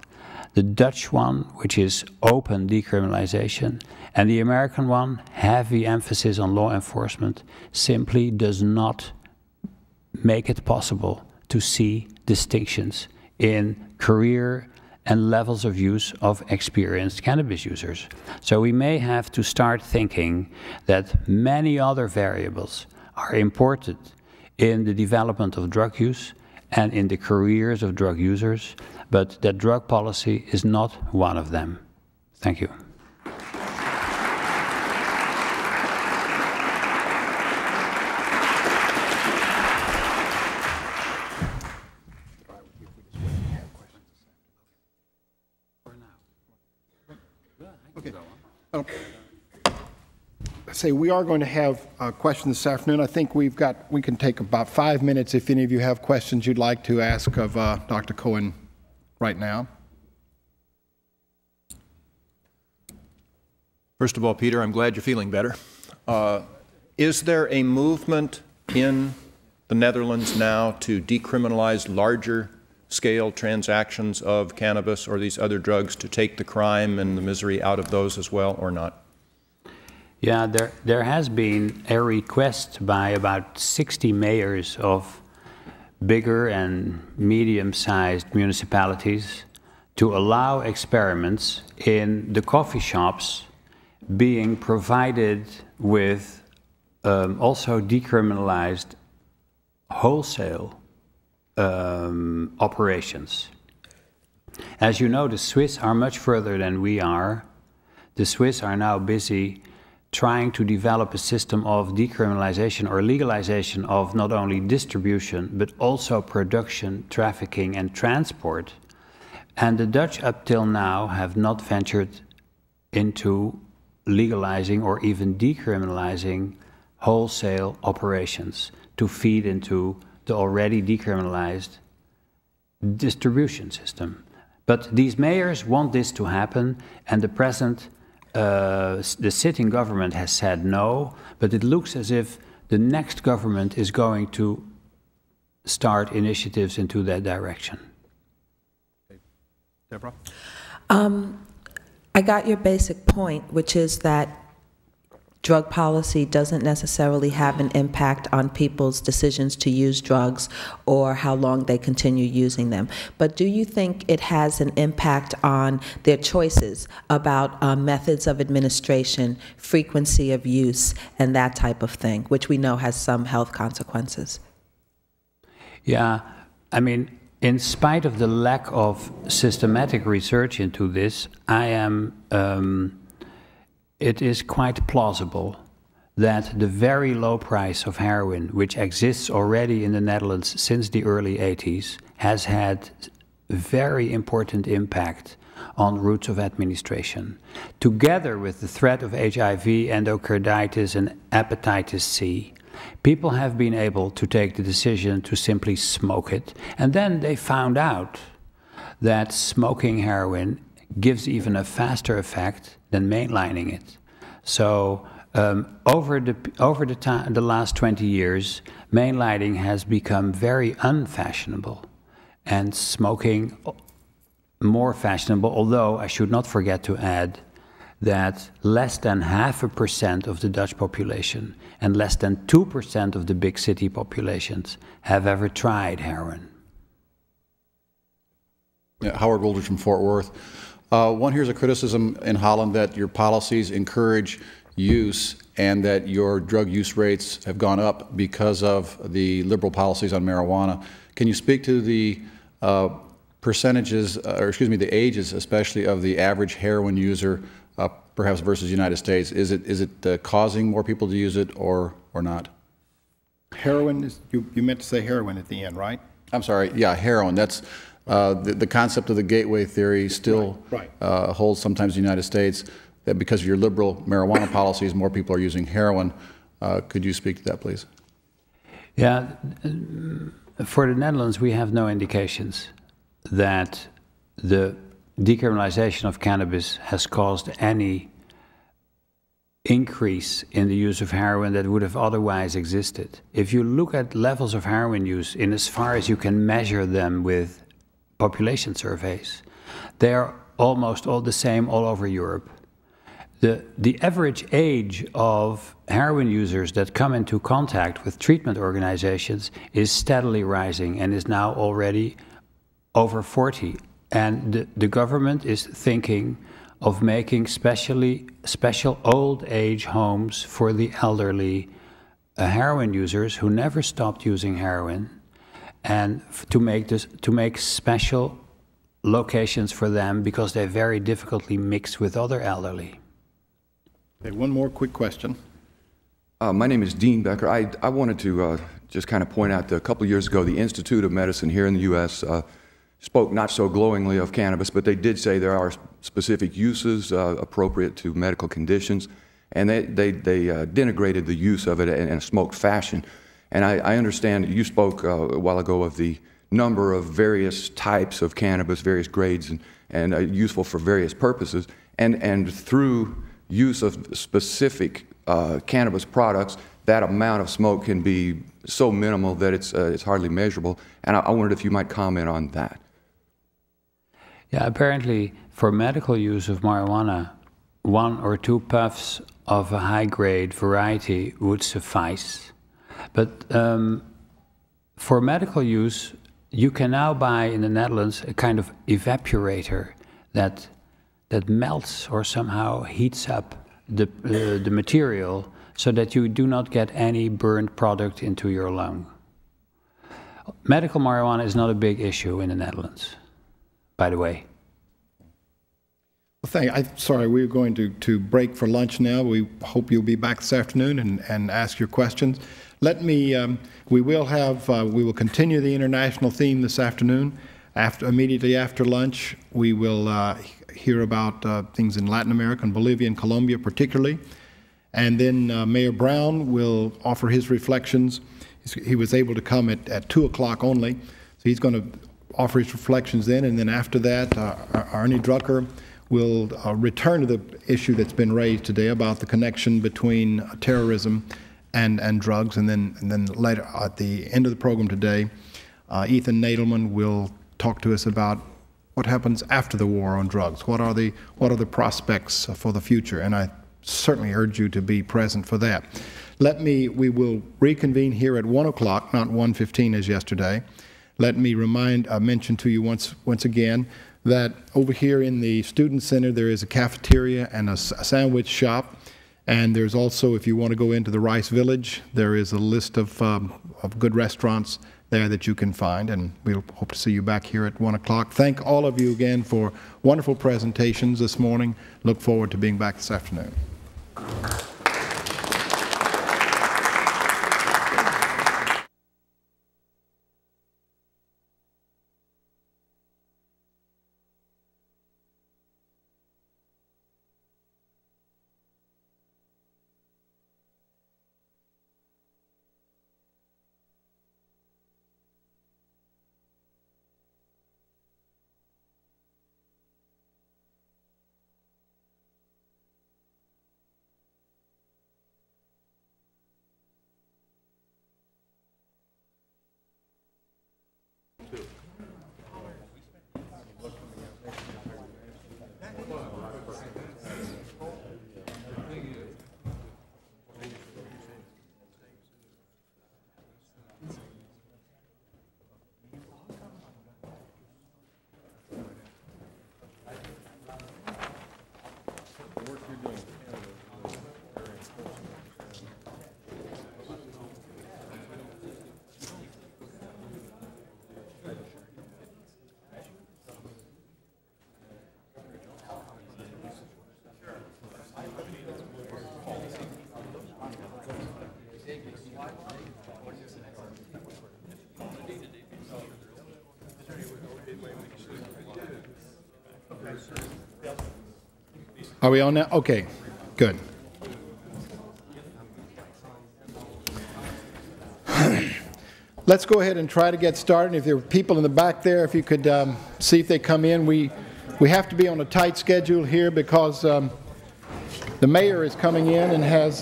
the Dutch one, which is open decriminalization, and the American one, heavy emphasis on law enforcement, simply does not make it possible to see distinctions in career and levels of use of experienced cannabis users. So we may have to start thinking that many other variables are important in the development of drug use and in the careers of drug users, but that drug policy is not one of them. Thank you. Say we are going to have a question this afternoon. I think we can take about 5 minutes if any of you have questions you'd like to ask of Dr. Cohen right now. First of all, Peter, I'm glad you're feeling better. Is there a movement in the Netherlands now to decriminalize larger scale transactions of cannabis or these other drugs, to take the crime and the misery out of those as well, or not? Yeah, there has been a request by about 60 mayors of bigger and medium-sized municipalities to allow experiments in the coffee shops being provided with also decriminalized wholesale operations. As you know, the Swiss are much further than we are. The Swiss are now busy trying to develop a system of decriminalization or legalization of not only distribution, but also production, trafficking, and transport. And the Dutch up till now have not ventured into legalizing or even decriminalizing wholesale operations to feed into the already decriminalized distribution system. But these mayors want this to happen, and the present the sitting government has said no, but it looks as if the next government is going to start initiatives into that direction. Deborah? I got your basic point, which is that drug policy doesn't necessarily have an impact on people's decisions to use drugs or how long they continue using them. But do you think it has an impact on their choices about methods of administration, frequency of use, and that type of thing, which we know has some health consequences? Yeah, I mean, in spite of the lack of systematic research into this, it is quite plausible that the very low price of heroin, which exists already in the Netherlands since the early 80s, has had very important impact on routes of administration. Together with the threat of HIV, endocarditis, and hepatitis C, people have been able to take the decision to simply smoke it. And then they found out that smoking heroin gives even a faster effect than mainlining it. So over the last 20 years, mainlining has become very unfashionable and smoking more fashionable, although I should not forget to add that less than 0.5% of the Dutch population and less than 2% of the big city populations have ever tried heroin. Yeah, Howard Wilders from Fort Worth. One hears a criticism in Holland that your policies encourage use and that your drug use rates have gone up because of the liberal policies on marijuana. Can you speak to the percentages, or excuse me, the ages especially of the average heroin user, perhaps versus the United States? Is it causing more people to use it or not? Heroin, you meant to say heroin at the end, right? I'm sorry, yeah, heroin. That's the concept of the gateway theory still Right. holds sometimes in the United States, that because of your liberal marijuana policies, more people are using heroin. Could you speak to that, please? Yeah, for the Netherlands, we have no indications that the decriminalization of cannabis has caused any increase in the use of heroin that would have otherwise existed. If you look at levels of heroin use in as far as you can measure them with population surveys, they are almost all the same all over Europe. The average age of heroin users that come into contact with treatment organizations is steadily rising and is now already over 40. And the government is thinking of making special old age homes for the elderly heroin users who never stopped using heroin, and to make special locations for them because they very difficultly mix with other elderly. Okay, one more quick question. My name is Dean Becker. I wanted to just kind of point out that a couple of years ago, the Institute of Medicine here in the U.S. Spoke not so glowingly of cannabis, but they did say there are specific uses appropriate to medical conditions, and they denigrated the use of it in a smoked fashion. And I understand you spoke a while ago of the number of various types of cannabis, various grades, and useful for various purposes, and through use of specific cannabis products, that amount of smoke can be so minimal that it's hardly measurable. And I wondered if you might comment on that. Yeah, apparently for medical use of marijuana, 1 or 2 puffs of a high-grade variety would suffice. But for medical use, you can now buy in the Netherlands a kind of evaporator that melts or somehow heats up the material so that you do not get any burned product into your lung. Medical marijuana is not a big issue in the Netherlands, by the way. Well, I'm sorry, we're going to break for lunch now. We hope you'll be back this afternoon and ask your questions. Let me, we will continue the international theme this afternoon. Immediately after lunch, we will hear about things in Latin America and Bolivia and Colombia particularly. And then Mayor Brown will offer his reflections. He was able to come at 2 o'clock only, so he's going to offer his reflections then. And then after that, Arnie Drucker will return to the issue that's been raised today about the connection between terrorism and drugs. And then later, at the end of the program today, Ethan Nadelman will talk to us about what happens after the war on drugs. What are the prospects for the future? And I certainly urge you to be present for that. We will reconvene here at 1 o'clock, not 1:15 as yesterday. Let me mention to you once again that over here in the Student Center there is a cafeteria and a sandwich shop. And there's also, if you want to go into the Rice Village, there is a list of good restaurants there that you can find, and we'll hope to see you back here at 1 o'clock. Thank all of you again for wonderful presentations this morning. Look forward to being back this afternoon. Are we on now? Okay, good. Let's go ahead and try to get started. If there are people in the back there, if you could see if they come in. We have to be on a tight schedule here because the mayor is coming in and has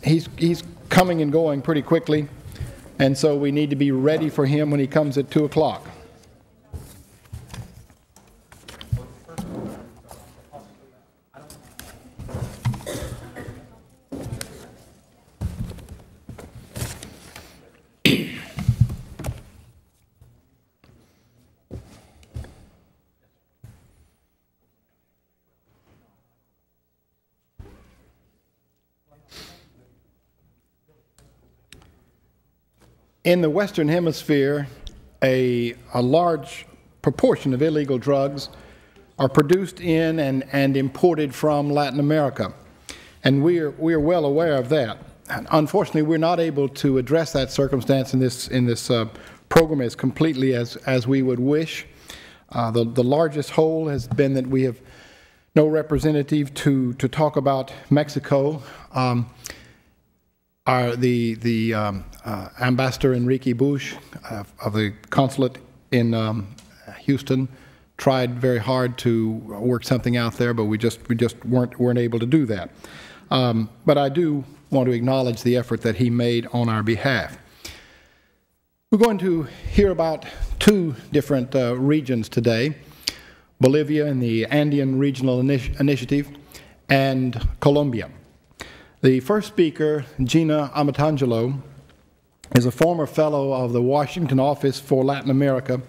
he's coming and going pretty quickly, and so we need to be ready for him when he comes at 2 o'clock. In the Western Hemisphere, a large proportion of illegal drugs are produced in and imported from Latin America, and we are well aware of that. And unfortunately, we're not able to address that circumstance in this program as completely as we would wish. The largest hole has been that we have no representative to talk about Mexico. The Ambassador Enrique Bush of the consulate in Houston tried very hard to work something out there, but we just weren't able to do that. But I do want to acknowledge the effort that he made on our behalf. We're going to hear about two different regions today: Bolivia and the Andean Regional Initiative, and Colombia. The first speaker, Gina Amatangelo, is a former fellow of the Washington Office for Latin America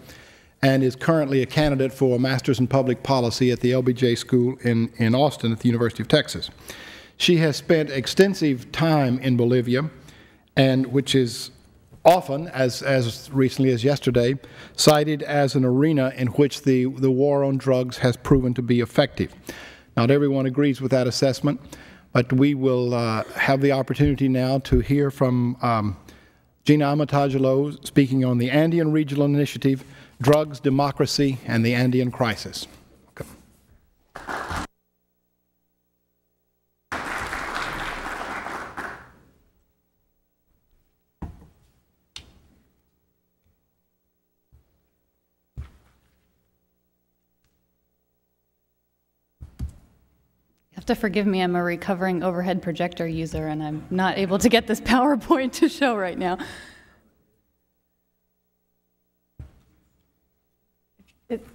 and is currently a candidate for a Master's in Public Policy at the LBJ School in Austin at the University of Texas. She has spent extensive time in Bolivia, and which is often, as recently as yesterday, cited as an arena in which the war on drugs has proven to be effective. Not everyone agrees with that assessment, but we will have the opportunity now to hear from Gina Amatangelo speaking on the Andean Regional Initiative, Drugs, Democracy, and the Andean Crisis. Okay. You have to forgive me, I'm a recovering overhead projector user, and I'm not able to get this PowerPoint to show right now.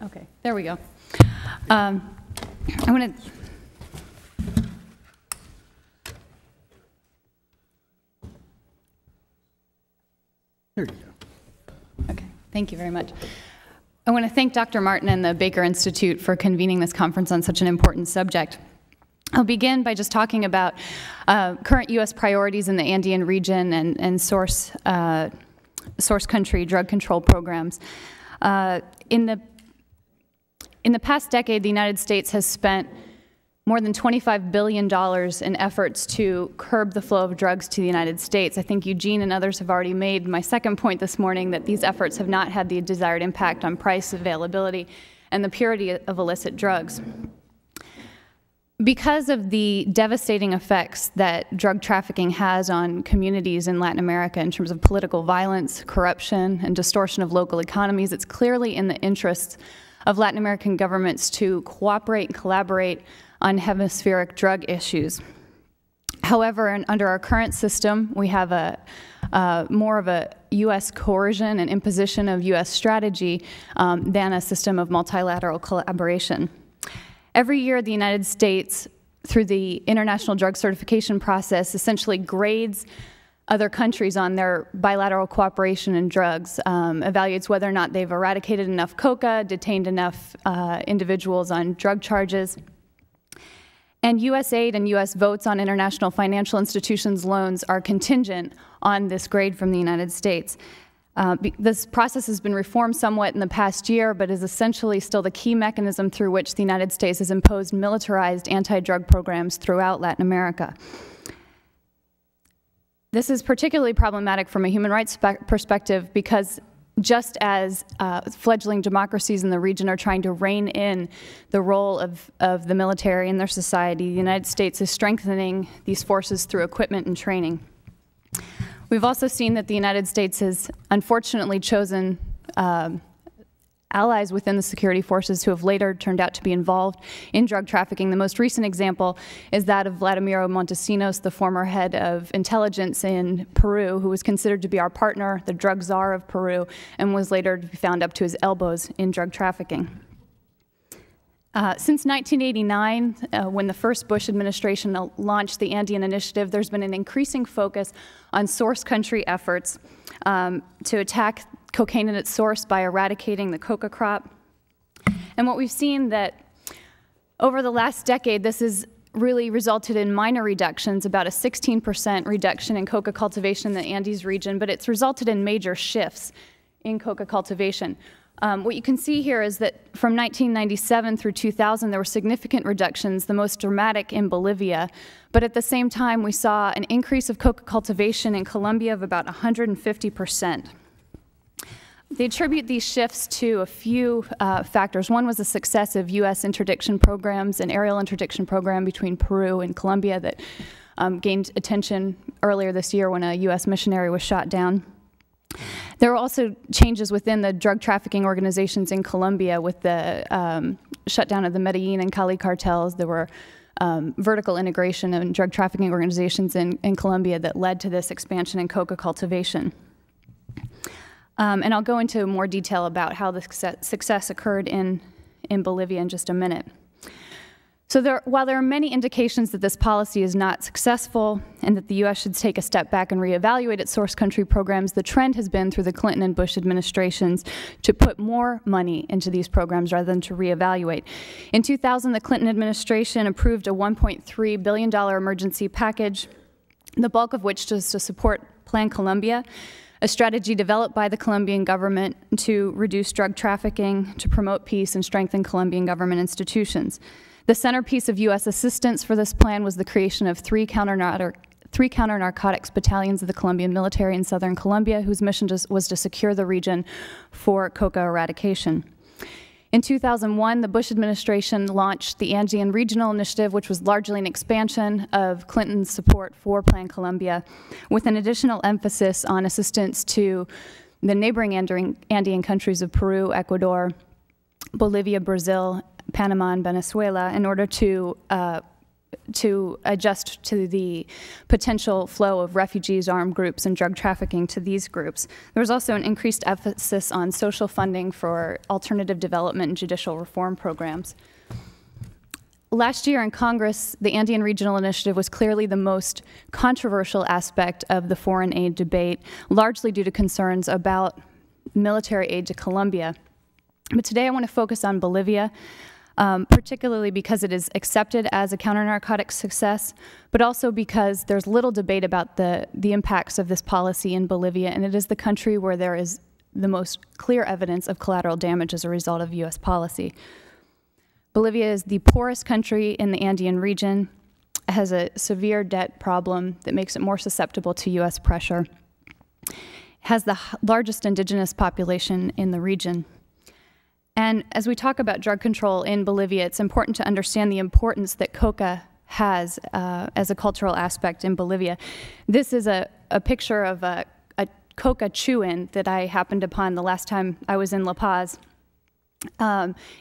Okay, there we go. I'm going to... Here you go. Okay, thank you very much. I want to thank Dr. Martin and the Baker Institute for convening this conference on such an important subject. I'll begin by just talking about current U.S. priorities in the Andean region and source country drug control programs. In the past decade, the United States has spent more than $25 billion in efforts to curb the flow of drugs to the United States. I think Eugene and others have already made my second point this morning, that these efforts have not had the desired impact on price, availability, and the purity of illicit drugs. Because of the devastating effects that drug trafficking has on communities in Latin America in terms of political violence, corruption, and distortion of local economies, it's clearly in the interests of Latin American governments to cooperate and collaborate on hemispheric drug issues. However, under our current system, we have more of a U.S. coercion and imposition of U.S. strategy than a system of multilateral collaboration. Every year, the United States, through the international drug certification process, essentially grades other countries on their bilateral cooperation in drugs, evaluates whether or not they've eradicated enough coca, detained enough individuals on drug charges. And U.S. aid and U.S. votes on international financial institutions' loans are contingent on this grade from the United States. This process has been reformed somewhat in the past year, but is essentially still the key mechanism through which the United States has imposed militarized anti-drug programs throughout Latin America. This is particularly problematic from a human rights perspective because just as fledgling democracies in the region are trying to rein in the role of the military in their society, the United States is strengthening these forces through equipment and training. We've also seen that the United States has unfortunately chosen allies within the security forces who have later turned out to be involved in drug trafficking. The most recent example is that of Vladimiro Montesinos, the former head of intelligence in Peru, who was considered to be our partner, the drug czar of Peru, and was later to be found up to his elbows in drug trafficking. Since 1989, when the first Bush administration launched the Andean Initiative, there's been an increasing focus on source country efforts to attack cocaine at its source by eradicating the coca crop. And what we've seen that over the last decade, this has really resulted in minor reductions, about a 16% reduction in coca cultivation in the Andes region, but it's resulted in major shifts in coca cultivation. What you can see here is that from 1997 through 2000, there were significant reductions, the most dramatic in Bolivia. But at the same time, we saw an increase of coca cultivation in Colombia of about 150%. They attribute these shifts to a few factors. One was the success of U.S. interdiction programs, an aerial interdiction program between Peru and Colombia that gained attention earlier this year when a U.S. missionary was shot down. There were also changes within the drug trafficking organizations in Colombia with the shutdown of the Medellin and Cali cartels. There were vertical integration of drug trafficking organizations in Colombia that led to this expansion in coca cultivation. And I'll go into more detail about how the success occurred in Bolivia in just a minute. So while there are many indications that this policy is not successful and that the U.S. should take a step back and reevaluate its source country programs, the trend has been through the Clinton and Bush administrations to put more money into these programs rather than to reevaluate. In 2000, the Clinton administration approved a $1.3 billion emergency package, the bulk of which was to support Plan Colombia, a strategy developed by the Colombian government to reduce drug trafficking, to promote peace, and strengthen Colombian government institutions. The centerpiece of U.S. assistance for this plan was the creation of three counter-narcotics battalions of the Colombian military in southern Colombia, whose mission was to secure the region for coca eradication. In 2001, the Bush administration launched the Andean Regional Initiative, which was largely an expansion of Clinton's support for Plan Colombia, with an additional emphasis on assistance to the neighboring Andean countries of Peru, Ecuador, Bolivia, Brazil, Panama, and Venezuela in order to adjust to the potential flow of refugees, armed groups, and drug trafficking to these groups. There was also an increased emphasis on social funding for alternative development and judicial reform programs. Last year in Congress, the Andean Regional Initiative was clearly the most controversial aspect of the foreign aid debate, largely due to concerns about military aid to Colombia. But today I want to focus on Bolivia, particularly because it is accepted as a counter-narcotics success, but also because there's little debate about the impacts of this policy in Bolivia, and it is the country where there is the most clear evidence of collateral damage as a result of U.S. policy. Bolivia is the poorest country in the Andean region, has a severe debt problem that makes it more susceptible to U.S. pressure, has the largest indigenous population in the region. And as we talk about drug control in Bolivia, it's important to understand the importance that coca has as a cultural aspect in Bolivia. This is a picture of a coca chew-in that I happened upon the last time I was in La Paz.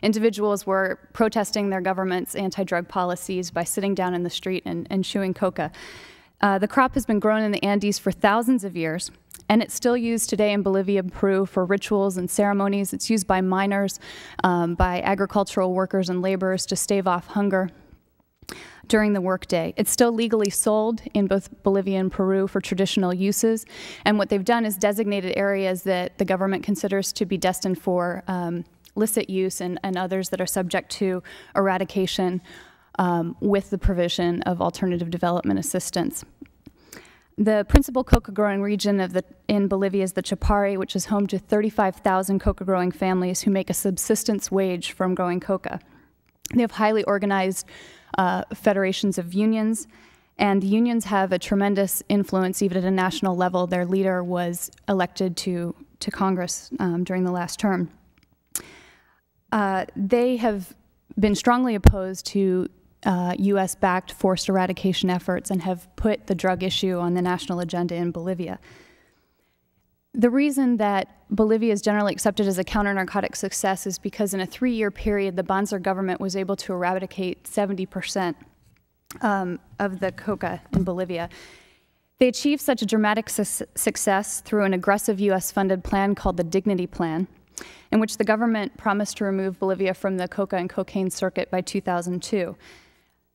Individuals were protesting their government's anti-drug policies by sitting down in the street and chewing coca. The crop has been grown in the Andes for thousands of years, and it's still used today in Bolivia and Peru for rituals and ceremonies. It's used by miners, by agricultural workers and laborers to stave off hunger during the workday. It's still legally sold in both Bolivia and Peru for traditional uses, and what they've done is designated areas that the government considers to be destined for illicit use and others that are subject to eradication with the provision of alternative development assistance. The principal coca-growing region in Bolivia is the Chapare, which is home to 35,000 coca-growing families who make a subsistence wage from growing coca. They have highly organized federations of unions, And the unions have a tremendous influence, even at a national level. Their leader was elected to Congress during the last term. They have been strongly opposed to U.S.-backed forced eradication efforts and have put the drug issue on the national agenda in Bolivia. The reason that Bolivia is generally accepted as a counter-narcotic success is because in a 3-year period, the Banzer government was able to eradicate 70% of the coca in Bolivia. They achieved such a dramatic success through an aggressive U.S.-funded plan called the Dignity Plan, in which the government promised to remove Bolivia from the coca and cocaine circuit by 2002.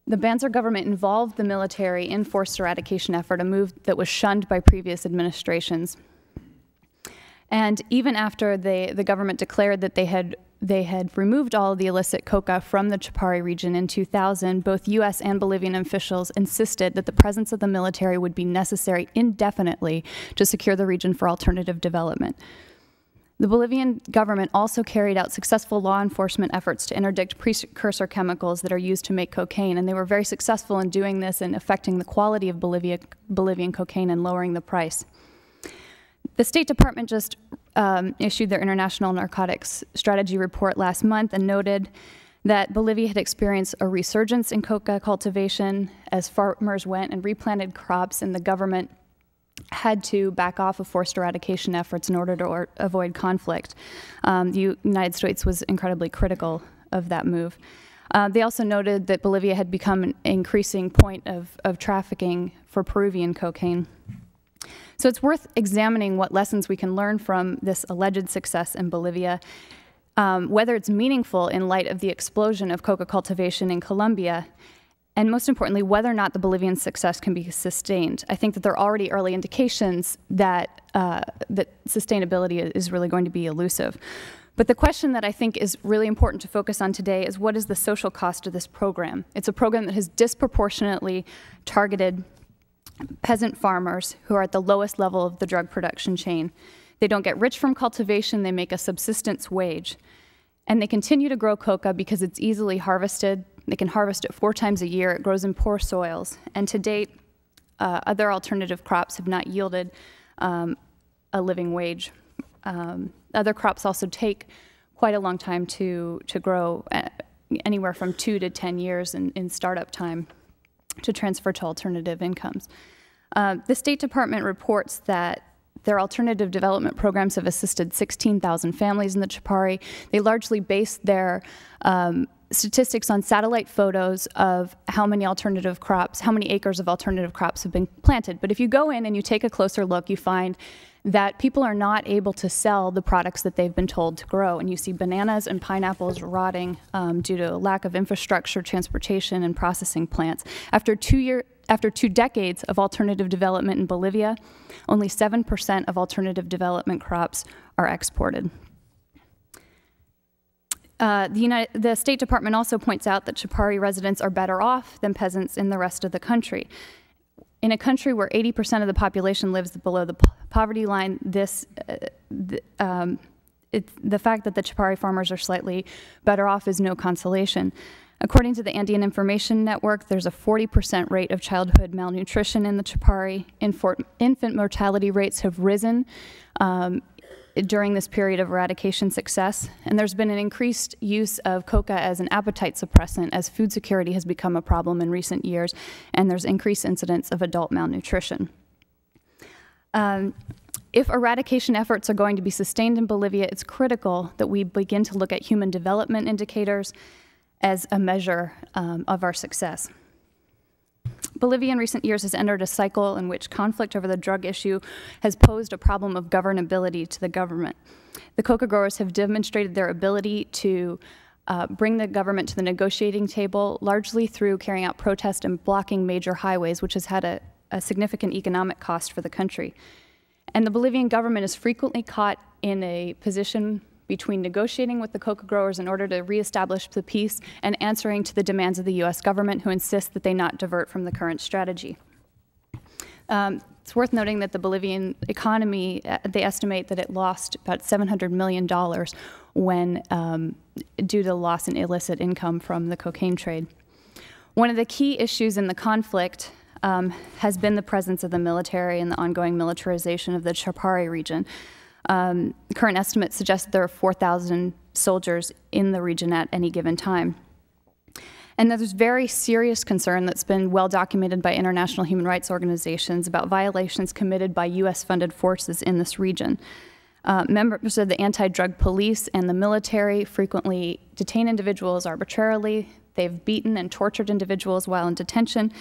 The Banzer government involved the military in forced eradication effort, a move that was shunned by previous administrations. And even after the government declared that they had removed all of the illicit coca from the Chapare region in 2000, both U.S. and Bolivian officials insisted that the presence of the military would be necessary indefinitely to secure the region for alternative development. The Bolivian government also carried out successful law enforcement efforts to interdict precursor chemicals that are used to make cocaine, and they were very successful in doing this and affecting the quality of Bolivian cocaine and lowering the price. The State Department just issued their International Narcotics Strategy report last month and noted that Bolivia had experienced a resurgence in coca cultivation as farmers went and replanted crops, and the government had to back off of forced eradication efforts in order to avoid conflict. The United States was incredibly critical of that move. They also noted that Bolivia had become an increasing point of trafficking for Peruvian cocaine. So it's worth examining what lessons we can learn from this alleged success in Bolivia, whether it's meaningful in light of the explosion of coca cultivation in Colombia, and most importantly, whether or not the Bolivian success can be sustained. I think that there are already early indications that, that sustainability is really going to be elusive. But the question that I think is really important to focus on today is, what is the social cost of this program? It's a program that has disproportionately targeted peasant farmers who are at the lowest level of the drug production chain. They don't get rich from cultivation, they make a subsistence wage. And they continue to grow coca because it's easily harvested. They can harvest it 4 times a year. It grows in poor soils. And to date, other alternative crops have not yielded a living wage. Other crops also take quite a long time to grow, anywhere from 2 to 10 years in startup time to transfer to alternative incomes. The State Department reports that their alternative development programs have assisted 16,000 families in the Chapare. They largely base their statistics on satellite photos of how many alternative crops, how many acres of alternative crops have been planted. But if you go in and you take a closer look, you find that people are not able to sell the products that they've been told to grow. And you see bananas and pineapples rotting due to a lack of infrastructure, transportation, and processing plants. After 2 decades of alternative development in Bolivia, only 7% of alternative development crops are exported. The State Department also points out that Chapare residents are better off than peasants in the rest of the country. In a country where 80% of the population lives below the poverty line, the fact that the Chapare farmers are slightly better off is no consolation. According to the Andean Information Network, there's a 40% rate of childhood malnutrition in the Chapare. Infant mortality rates have risen during this period of eradication success, and there's been an increased use of coca as an appetite suppressant as food security has become a problem in recent years, and there's increased incidence of adult malnutrition. If eradication efforts are going to be sustained in Bolivia, it's critical that we begin to look at human development indicators as a measure of our success. Bolivia in recent years has entered a cycle in which conflict over the drug issue has posed a problem of governability to the government. The coca growers have demonstrated their ability to bring the government to the negotiating table, largely through carrying out protest and blocking major highways, which has had a significant economic cost for the country. And the Bolivian government is frequently caught in a position between negotiating with the coca growers in order to reestablish the peace and answering to the demands of the U.S. government, who insists that they not divert from the current strategy. It's worth noting that the Bolivian economy, they estimate that it lost about $700 million when, due to loss in illicit income from the cocaine trade. One of the key issues in the conflict has been the presence of the military and the ongoing militarization of the Chapari region. Current estimates suggest that there are 4,000 soldiers in the region at any given time. And there's very serious concern that's been well documented by international human rights organizations about violations committed by U.S.-funded forces in this region. Members of the anti-drug police and the military frequently detain individuals arbitrarily. They've beaten and tortured individuals while in detention,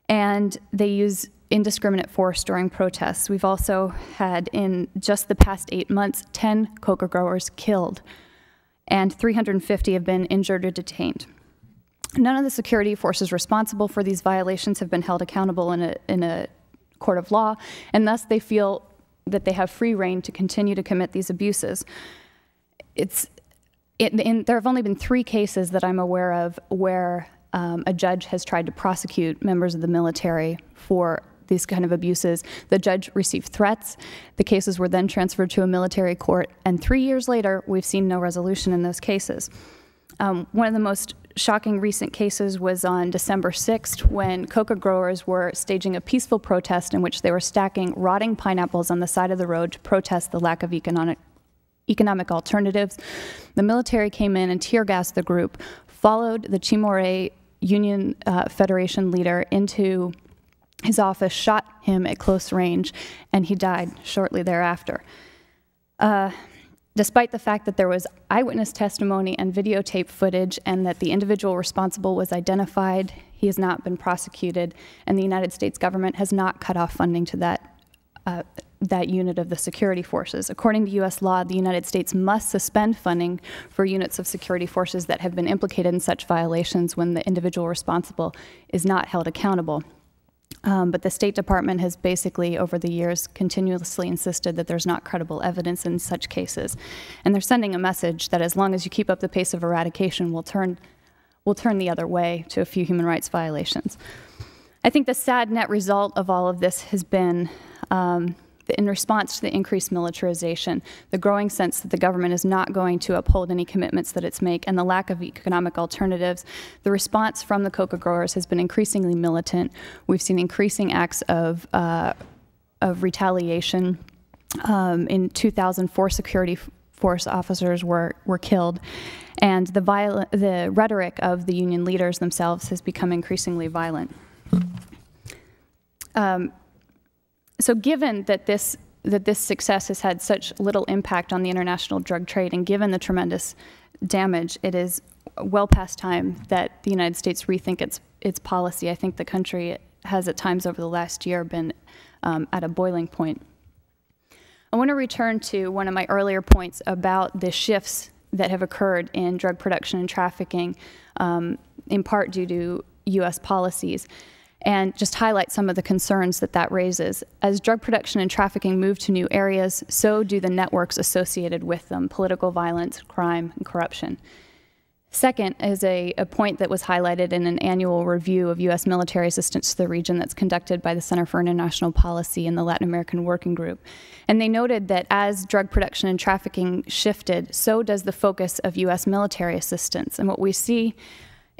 and they use indiscriminate force during protests. We've also had, in just the past 8 months, 10 coca growers killed, and 350 have been injured or detained. None of the security forces responsible for these violations have been held accountable in a court of law, and thus they feel that they have free rein to continue to commit these abuses. There have only been 3 cases that I'm aware of where a judge has tried to prosecute members of the military for these kind of abuses. The judge received threats. The cases were then transferred to a military court, and 3 years later, we've seen no resolution in those cases. One of the most shocking recent cases was on December 6th when coca growers were staging a peaceful protest in which they were stacking rotting pineapples on the side of the road to protest the lack of economic alternatives. The military came in and tear gassed the group, followed the Chimore Union Federation leader into his office, shot him at close range, and he died shortly thereafter. Despite the fact that there was eyewitness testimony and videotape footage and that the individual responsible was identified, he has not been prosecuted, and the United States government has not cut off funding to that unit of the security forces. According to U.S. law, the United States must suspend funding for units of security forces that have been implicated in such violations when the individual responsible is not held accountable. But the State Department has basically, over the years, continuously insisted that there's not credible evidence in such cases. And they're sending a message that as long as you keep up the pace of eradication, we'll turn the other way to a few human rights violations. I think the sad net result of all of this has been, in response to the increased militarization, the growing sense that the government is not going to uphold any commitments that it's made, and the lack of economic alternatives. The response from the coca growers has been increasingly militant. We've seen increasing acts of retaliation. In 2004, security force officers were killed, and the rhetoric of the union leaders themselves has become increasingly violent. So given that this success has had such little impact on the international drug trade, and given the tremendous damage, it is well past time that the United States rethink its policy. I think the country has at times over the last year been at a boiling point. I want to return to one of my earlier points about the shifts that have occurred in drug production and trafficking, in part due to U.S. policies, and just highlight some of the concerns that raises. As drug production and trafficking move to new areas, so do the networks associated with them: political violence, crime, and corruption. Second is a point that was highlighted in an annual review of U.S. military assistance to the region that's conducted by the Center for International Policy and the Latin American Working Group. And they noted that as drug production and trafficking shifted, so does the focus of U.S. military assistance. And what we see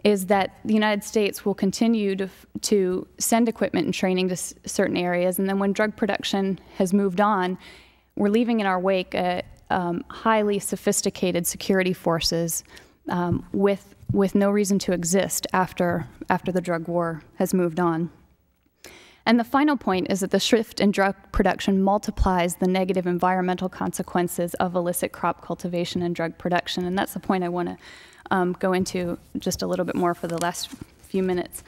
is that the United States will continue to send equipment and training to certain areas, and then when drug production has moved on, we're leaving in our wake highly sophisticated security forces with no reason to exist after the drug war has moved on. And the final point is that the shift in drug production multiplies the negative environmental consequences of illicit crop cultivation and drug production, and that's the point I want to go into just a little bit more for the last few minutes.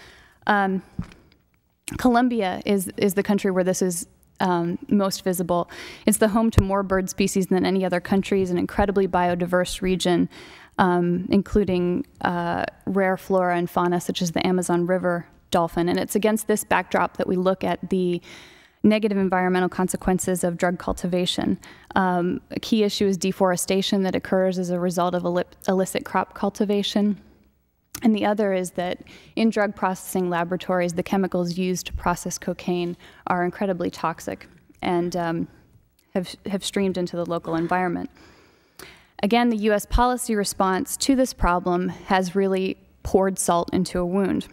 Colombia is the country where this is most visible. It's the home to more bird species than any other country. It's an incredibly biodiverse region, including rare flora and fauna such as the Amazon River dolphin. And it's against this backdrop that we look at the negative environmental consequences of drug cultivation. A key issue is deforestation that occurs as a result of illicit crop cultivation. And the other is that in drug processing laboratories, the chemicals used to process cocaine are incredibly toxic and have streamed into the local environment. Again, the U.S. policy response to this problem has really poured salt into a wound.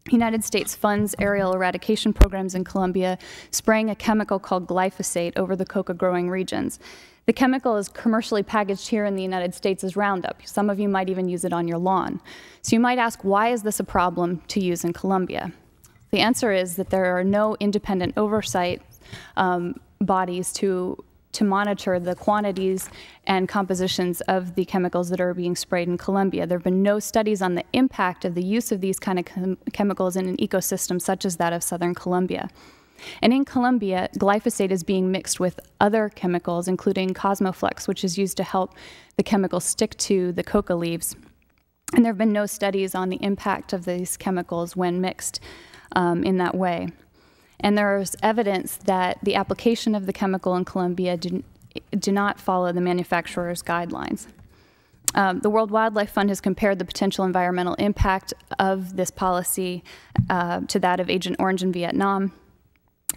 The United States funds aerial eradication programs in Colombia, spraying a chemical called glyphosate over the coca growing regions. The chemical is commercially packaged here in the United States as Roundup. Some of you might even use it on your lawn. So you might ask, why is this a problem to use in Colombia? The answer is that there are no independent oversight bodies to monitor the quantities and compositions of the chemicals that are being sprayed in Colombia. There have been no studies on the impact of the use of these kind of chemicals in an ecosystem such as that of southern Colombia. And in Colombia, glyphosate is being mixed with other chemicals, including Cosmoflex, which is used to help the chemicals stick to the coca leaves. And there have been no studies on the impact of these chemicals when mixed in that way. And there is evidence that the application of the chemical in Colombia do not follow the manufacturer's guidelines. The World Wildlife Fund has compared the potential environmental impact of this policy to that of Agent Orange in Vietnam.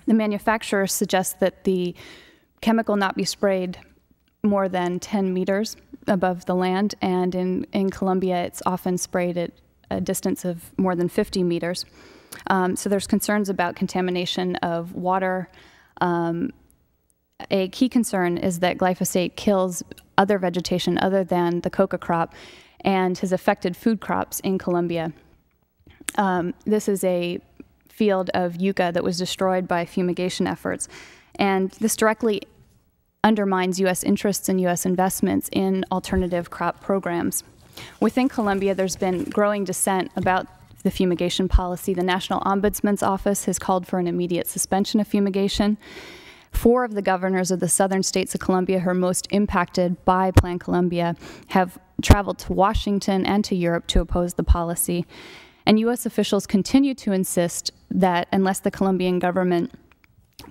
The manufacturer suggests that the chemical not be sprayed more than 10 meters above the land, and in Colombia it's often sprayed at a distance of more than 50 meters. So there's concerns about contamination of water. A key concern is that glyphosate kills other vegetation other than the coca crop and has affected food crops in Colombia. This is a field of yucca that was destroyed by fumigation efforts, and this directly undermines U.S. interests and U.S. investments in alternative crop programs. Within Colombia, there's been growing dissent about the fumigation policy. The National Ombudsman's Office has called for an immediate suspension of fumigation. 4 of the governors of the southern states of Colombia who are most impacted by Plan Colombia have traveled to Washington and to Europe to oppose the policy. And U.S. officials continue to insist that unless the Colombian government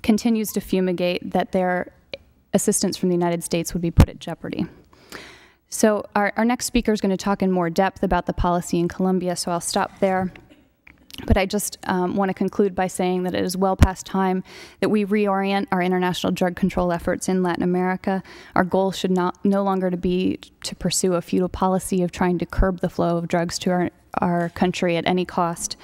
continues to fumigate, that their assistance from the United States would be put at jeopardy. So our next speaker is going to talk in more depth about the policy in Colombia, so I'll stop there. But I just want to conclude by saying that it is well past time that we reorient our international drug control efforts in Latin America. Our goal should no longer be to pursue a feudal policy of trying to curb the flow of drugs to our country at any cost.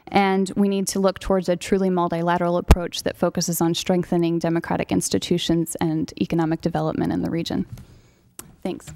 And we need to look towards a truly multilateral approach that focuses on strengthening democratic institutions and economic development in the region. Thanks.